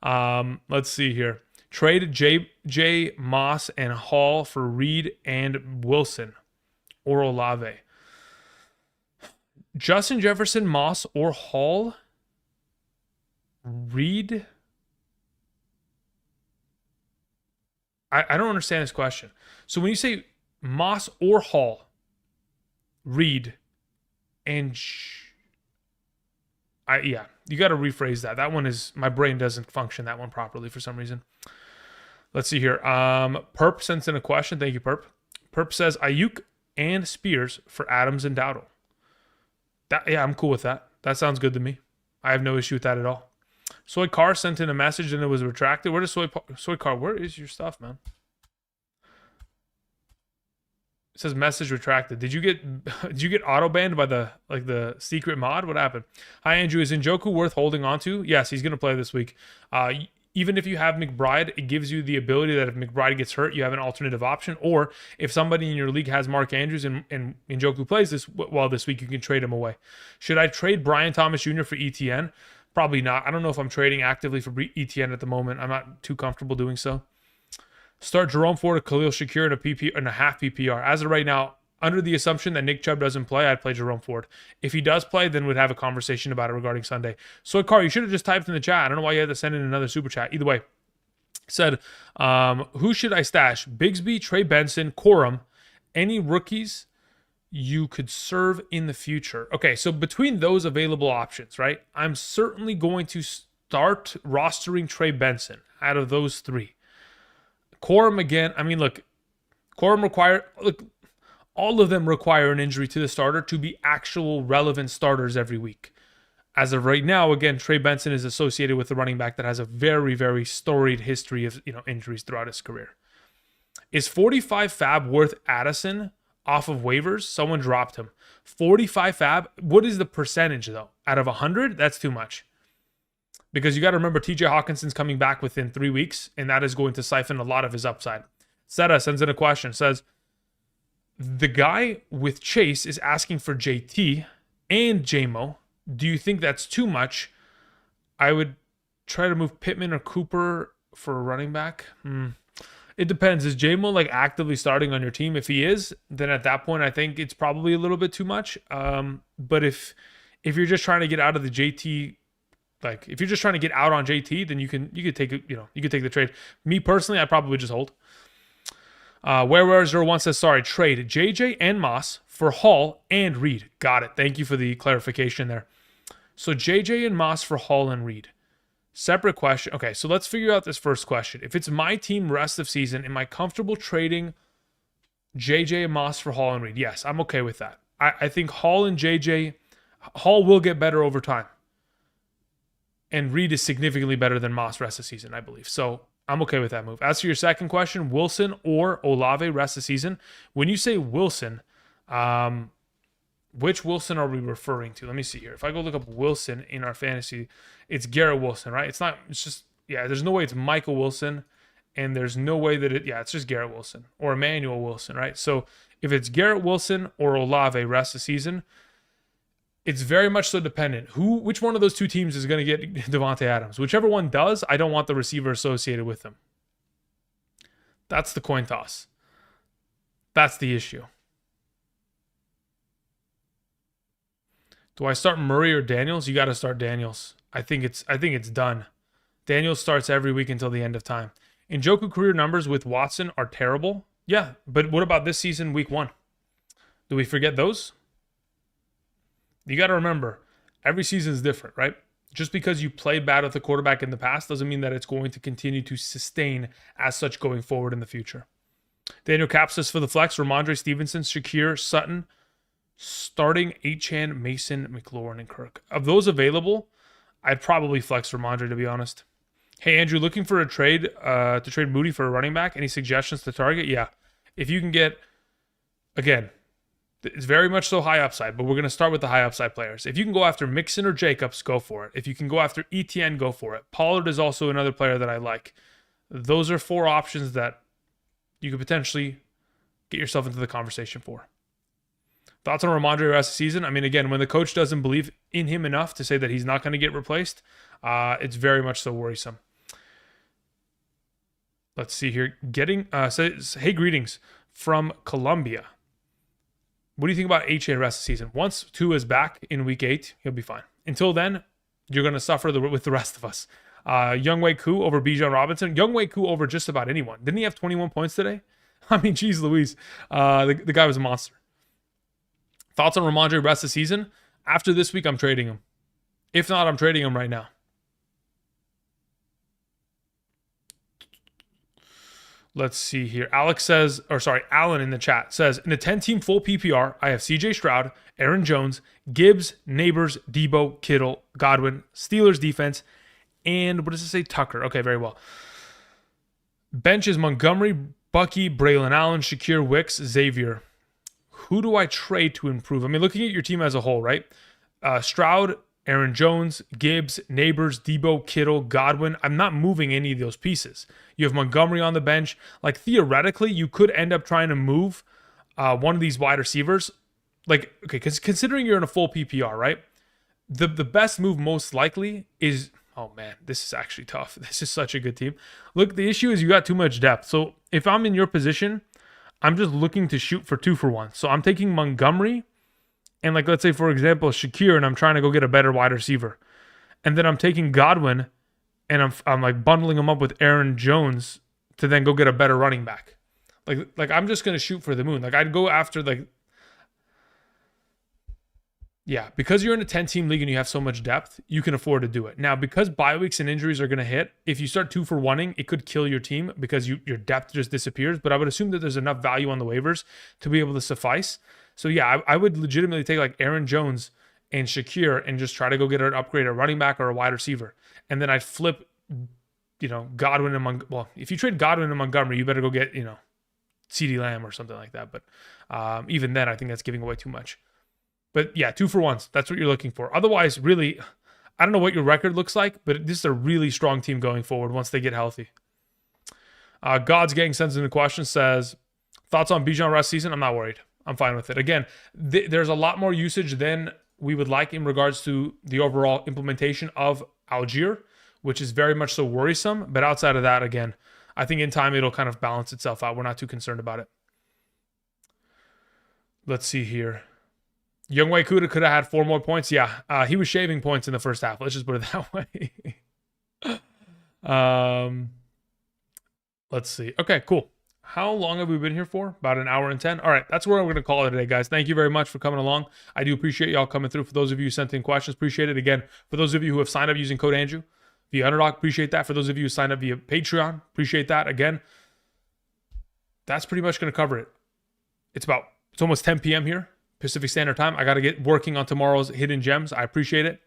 Let's see here. Trade J Moss and Hall for Reed and Wilson or Olave. Justin Jefferson, Moss, or Hall? Reed? I don't understand this question. So when you say Moss or Hall, Reed, and yeah, you got to rephrase that. That one is, my brain doesn't function that one properly for some reason. Let's see here. Perp sends in a question. Thank you, Perp. Perp says Ayuk and Spears for Adams and Dowdle. Yeah, I'm cool with that. That sounds good to me. I have no issue with that at all. Soy Car sent in a message and it was retracted. Where does Soy Car? Where is your stuff, man? It says message retracted. Did you get auto banned by the secret mod? What happened? Hi Andrew, is Njoku worth holding on to? Yes, he's gonna play this week. Even if you have McBride, it gives you the ability that if McBride gets hurt, you have an alternative option. Or if somebody in your league has Mark Andrews and Njoku plays this week, you can trade him away. Should I trade Brian Thomas Jr. for ETN? Probably not. I don't know if I'm trading actively for ETN at the moment. I'm not too comfortable doing so. Start Jerome Ford or Khalil Shakir in a half PPR. As of right now, under the assumption that Nick Chubb doesn't play, I'd play Jerome Ford. If he does play, then we'd have a conversation about it regarding Sunday. Soy Car, you should have just typed in the chat. I don't know why you had to send in another super chat. Either way, said, who should I stash? Bigsby, Trey Benson, Corum, any rookies you could serve in the future. Okay, so between those available options, right, I'm certainly going to start rostering Trey Benson out of those three. Corum again, I mean, look, all of them require an injury to the starter to be actual relevant starters every week. As of right now, again, Trey Benson is associated with the running back that has a very, very storied history of injuries throughout his career. Is 45 fab worth Addison off of waivers? Someone dropped him. 45 fab, what is the percentage though? Out of 100? That's too much. Because you got to remember, TJ Hawkinson's coming back within 3 weeks, and that is going to siphon a lot of his upside. Seta sends in a question, says, the guy with Chase is asking for JT and JMO. Do you think that's too much? I would try to move Pittman or Cooper for a running back. It depends. Is JMO actively starting on your team? If he is, then at that point, I think it's probably a little bit too much. But if you're just trying to get out of the JT, if you're just trying to get out on JT, then you could take it. You could take the trade. Me personally, I probably just hold. Where01 says, sorry, trade JJ and Moss for Hall and Reed. Got it. Thank you for the clarification there. So JJ and Moss for Hall and Reed. Separate question. Okay, so let's figure out this first question. If it's my team rest of season, am I comfortable trading JJ and Moss for Hall and Reed? Yes, I'm okay with that. I think Hall and JJ, Hall will get better over time. And Reed is significantly better than Moss rest of season, I believe. So I'm okay with that move. As for your second question, Wilson or Olave rest of season. When you say Wilson, which Wilson are we referring to? Let me see here. If I go look up Wilson in our fantasy, it's Garrett Wilson, right? There's no way it's Michael Wilson, and there's no way that it's just Garrett Wilson or Emmanuel Wilson, right? So if it's Garrett Wilson or Olave rest of season, it's very much so dependent. Which one of those two teams is going to get Devontae Adams? Whichever one does, I don't want the receiver associated with him. That's the coin toss. That's the issue. Do I start Murray or Daniels? You got to start Daniels. I think it's done. Daniels starts every week until the end of time. Njoku career numbers with Watson are terrible. Yeah, but what about this season, week 1? Do we forget those? You got to remember, every season is different, right? Just because you played bad with the quarterback in the past doesn't mean that it's going to continue to sustain as such going forward in the future. Daniel Capsis for the flex, Ramondre Stevenson, Shakir, Sutton, starting Achane, Mason, McLaurin, and Kirk. Of those available, I'd probably flex Ramondre, to be honest. Hey, Andrew, looking for a trade to trade Moody for a running back? Any suggestions to target? Yeah. If you can get, again, it's very much so high upside, but we're going to start with the high upside players. If you can go after Mixon or Jacobs, go for it. If you can go after ETN, go for it. Pollard is also another player that I like. Those are 4 options that you could potentially get yourself into the conversation for. Thoughts on Ramondre rest of the season? I mean, again, when the coach doesn't believe in him enough to say that he's not going to get replaced, it's very much so worrisome. Let's see here. Says, hey, greetings from Colombia. What do you think about Achane rest of the season? Once Tua is back in week 8, he'll be fine. Until then, you're going to suffer with the rest of us. Younghoe Koo over Bijan Robinson. Younghoe Koo over just about anyone. Didn't he have 21 points today? I mean, geez Louise. The guy was a monster. Thoughts on Ramondre rest of the season? After this week, I'm trading him. If not, I'm trading him right now. Let's see here. Alan in the chat says, in a 10-team full PPR, I have CJ Stroud, Aaron Jones, Gibbs, Neighbors, Debo, Kittle, Godwin, Steelers defense, and what does it say? Tucker. Okay, very well. Bench is Montgomery, Bucky, Braylon Allen, Shakir, Wicks, Xavier. Who do I trade to improve? I mean, looking at your team as a whole, right? Stroud, Aaron Jones, Gibbs, Neighbors, Debo, Kittle, Godwin. I'm not moving any of those pieces. You have Montgomery on the bench. Like, theoretically, you could end up trying to move one of these wide receivers. Like, okay, because considering you're in a full PPR, right? The best move most likely is, oh man, this is actually tough. This is such a good team. Look, the issue is you got too much depth. So if I'm in your position, I'm just looking to shoot for 2-for-1. So I'm taking Montgomery and, like, let's say, for example, Shakir, and I'm trying to go get a better wide receiver. And then I'm taking Godwin, and I'm like bundling him up with Aaron Jones to then go get a better running back. Like I'm just going to shoot for the moon. Like, I'd go after, like, yeah, because you're in a 10-team league and you have so much depth, you can afford to do it. Now, because bye weeks and injuries are going to hit, if you start 2-for-1ing, it could kill your team because your depth just disappears. But I would assume that there's enough value on the waivers to be able to suffice. So yeah, I would legitimately take like Aaron Jones and Shakir and just try to go get an upgrade, a running back or a wide receiver. And then I'd flip, Godwin and well, if you trade Godwin and Montgomery, you better go get, CeeDee Lamb or something like that. But even then, I think that's giving away too much. But yeah, 2-for-1s. That's what you're looking for. Otherwise, really, I don't know what your record looks like, but this is a really strong team going forward once they get healthy. God's Gang sends in a question, says, thoughts on Bijan rest season? I'm not worried. I'm fine with it. Again, there's a lot more usage than we would like in regards to the overall implementation of Algier, which is very much so worrisome. But outside of that, again, I think in time it'll kind of balance itself out. We're not too concerned about it. Let's see here. Younghoe Kuda could have had 4 more points. Yeah, he was shaving points in the first half. Let's just put it that way. Let's see. Okay, cool. How long have we been here for? About an hour and 10. All right, that's where we're going to call it today, guys. Thank you very much for coming along. I do appreciate y'all coming through. For those of you who sent in questions, appreciate it. Again, for those of you who have signed up using code Andrew via Underdog, appreciate that. For those of you who signed up via Patreon, appreciate that. Again, that's pretty much going to cover it. It's almost 10 p.m. here, Pacific Standard Time. I got to get working on tomorrow's Hidden Gems. I appreciate it.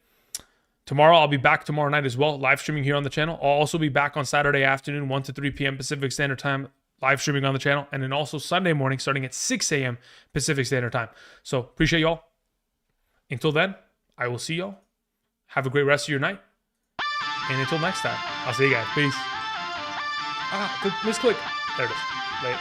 Tomorrow, I'll be back tomorrow night as well, live streaming here on the channel. I'll also be back on Saturday afternoon, 1 to 3 p.m. Pacific Standard Time, live streaming on the channel. And then also Sunday morning, starting at 6 a.m. Pacific Standard Time. So appreciate y'all. Until then, I will see y'all. Have a great rest of your night. And until next time, I'll see you guys. Peace. Misclick. There it is. Later.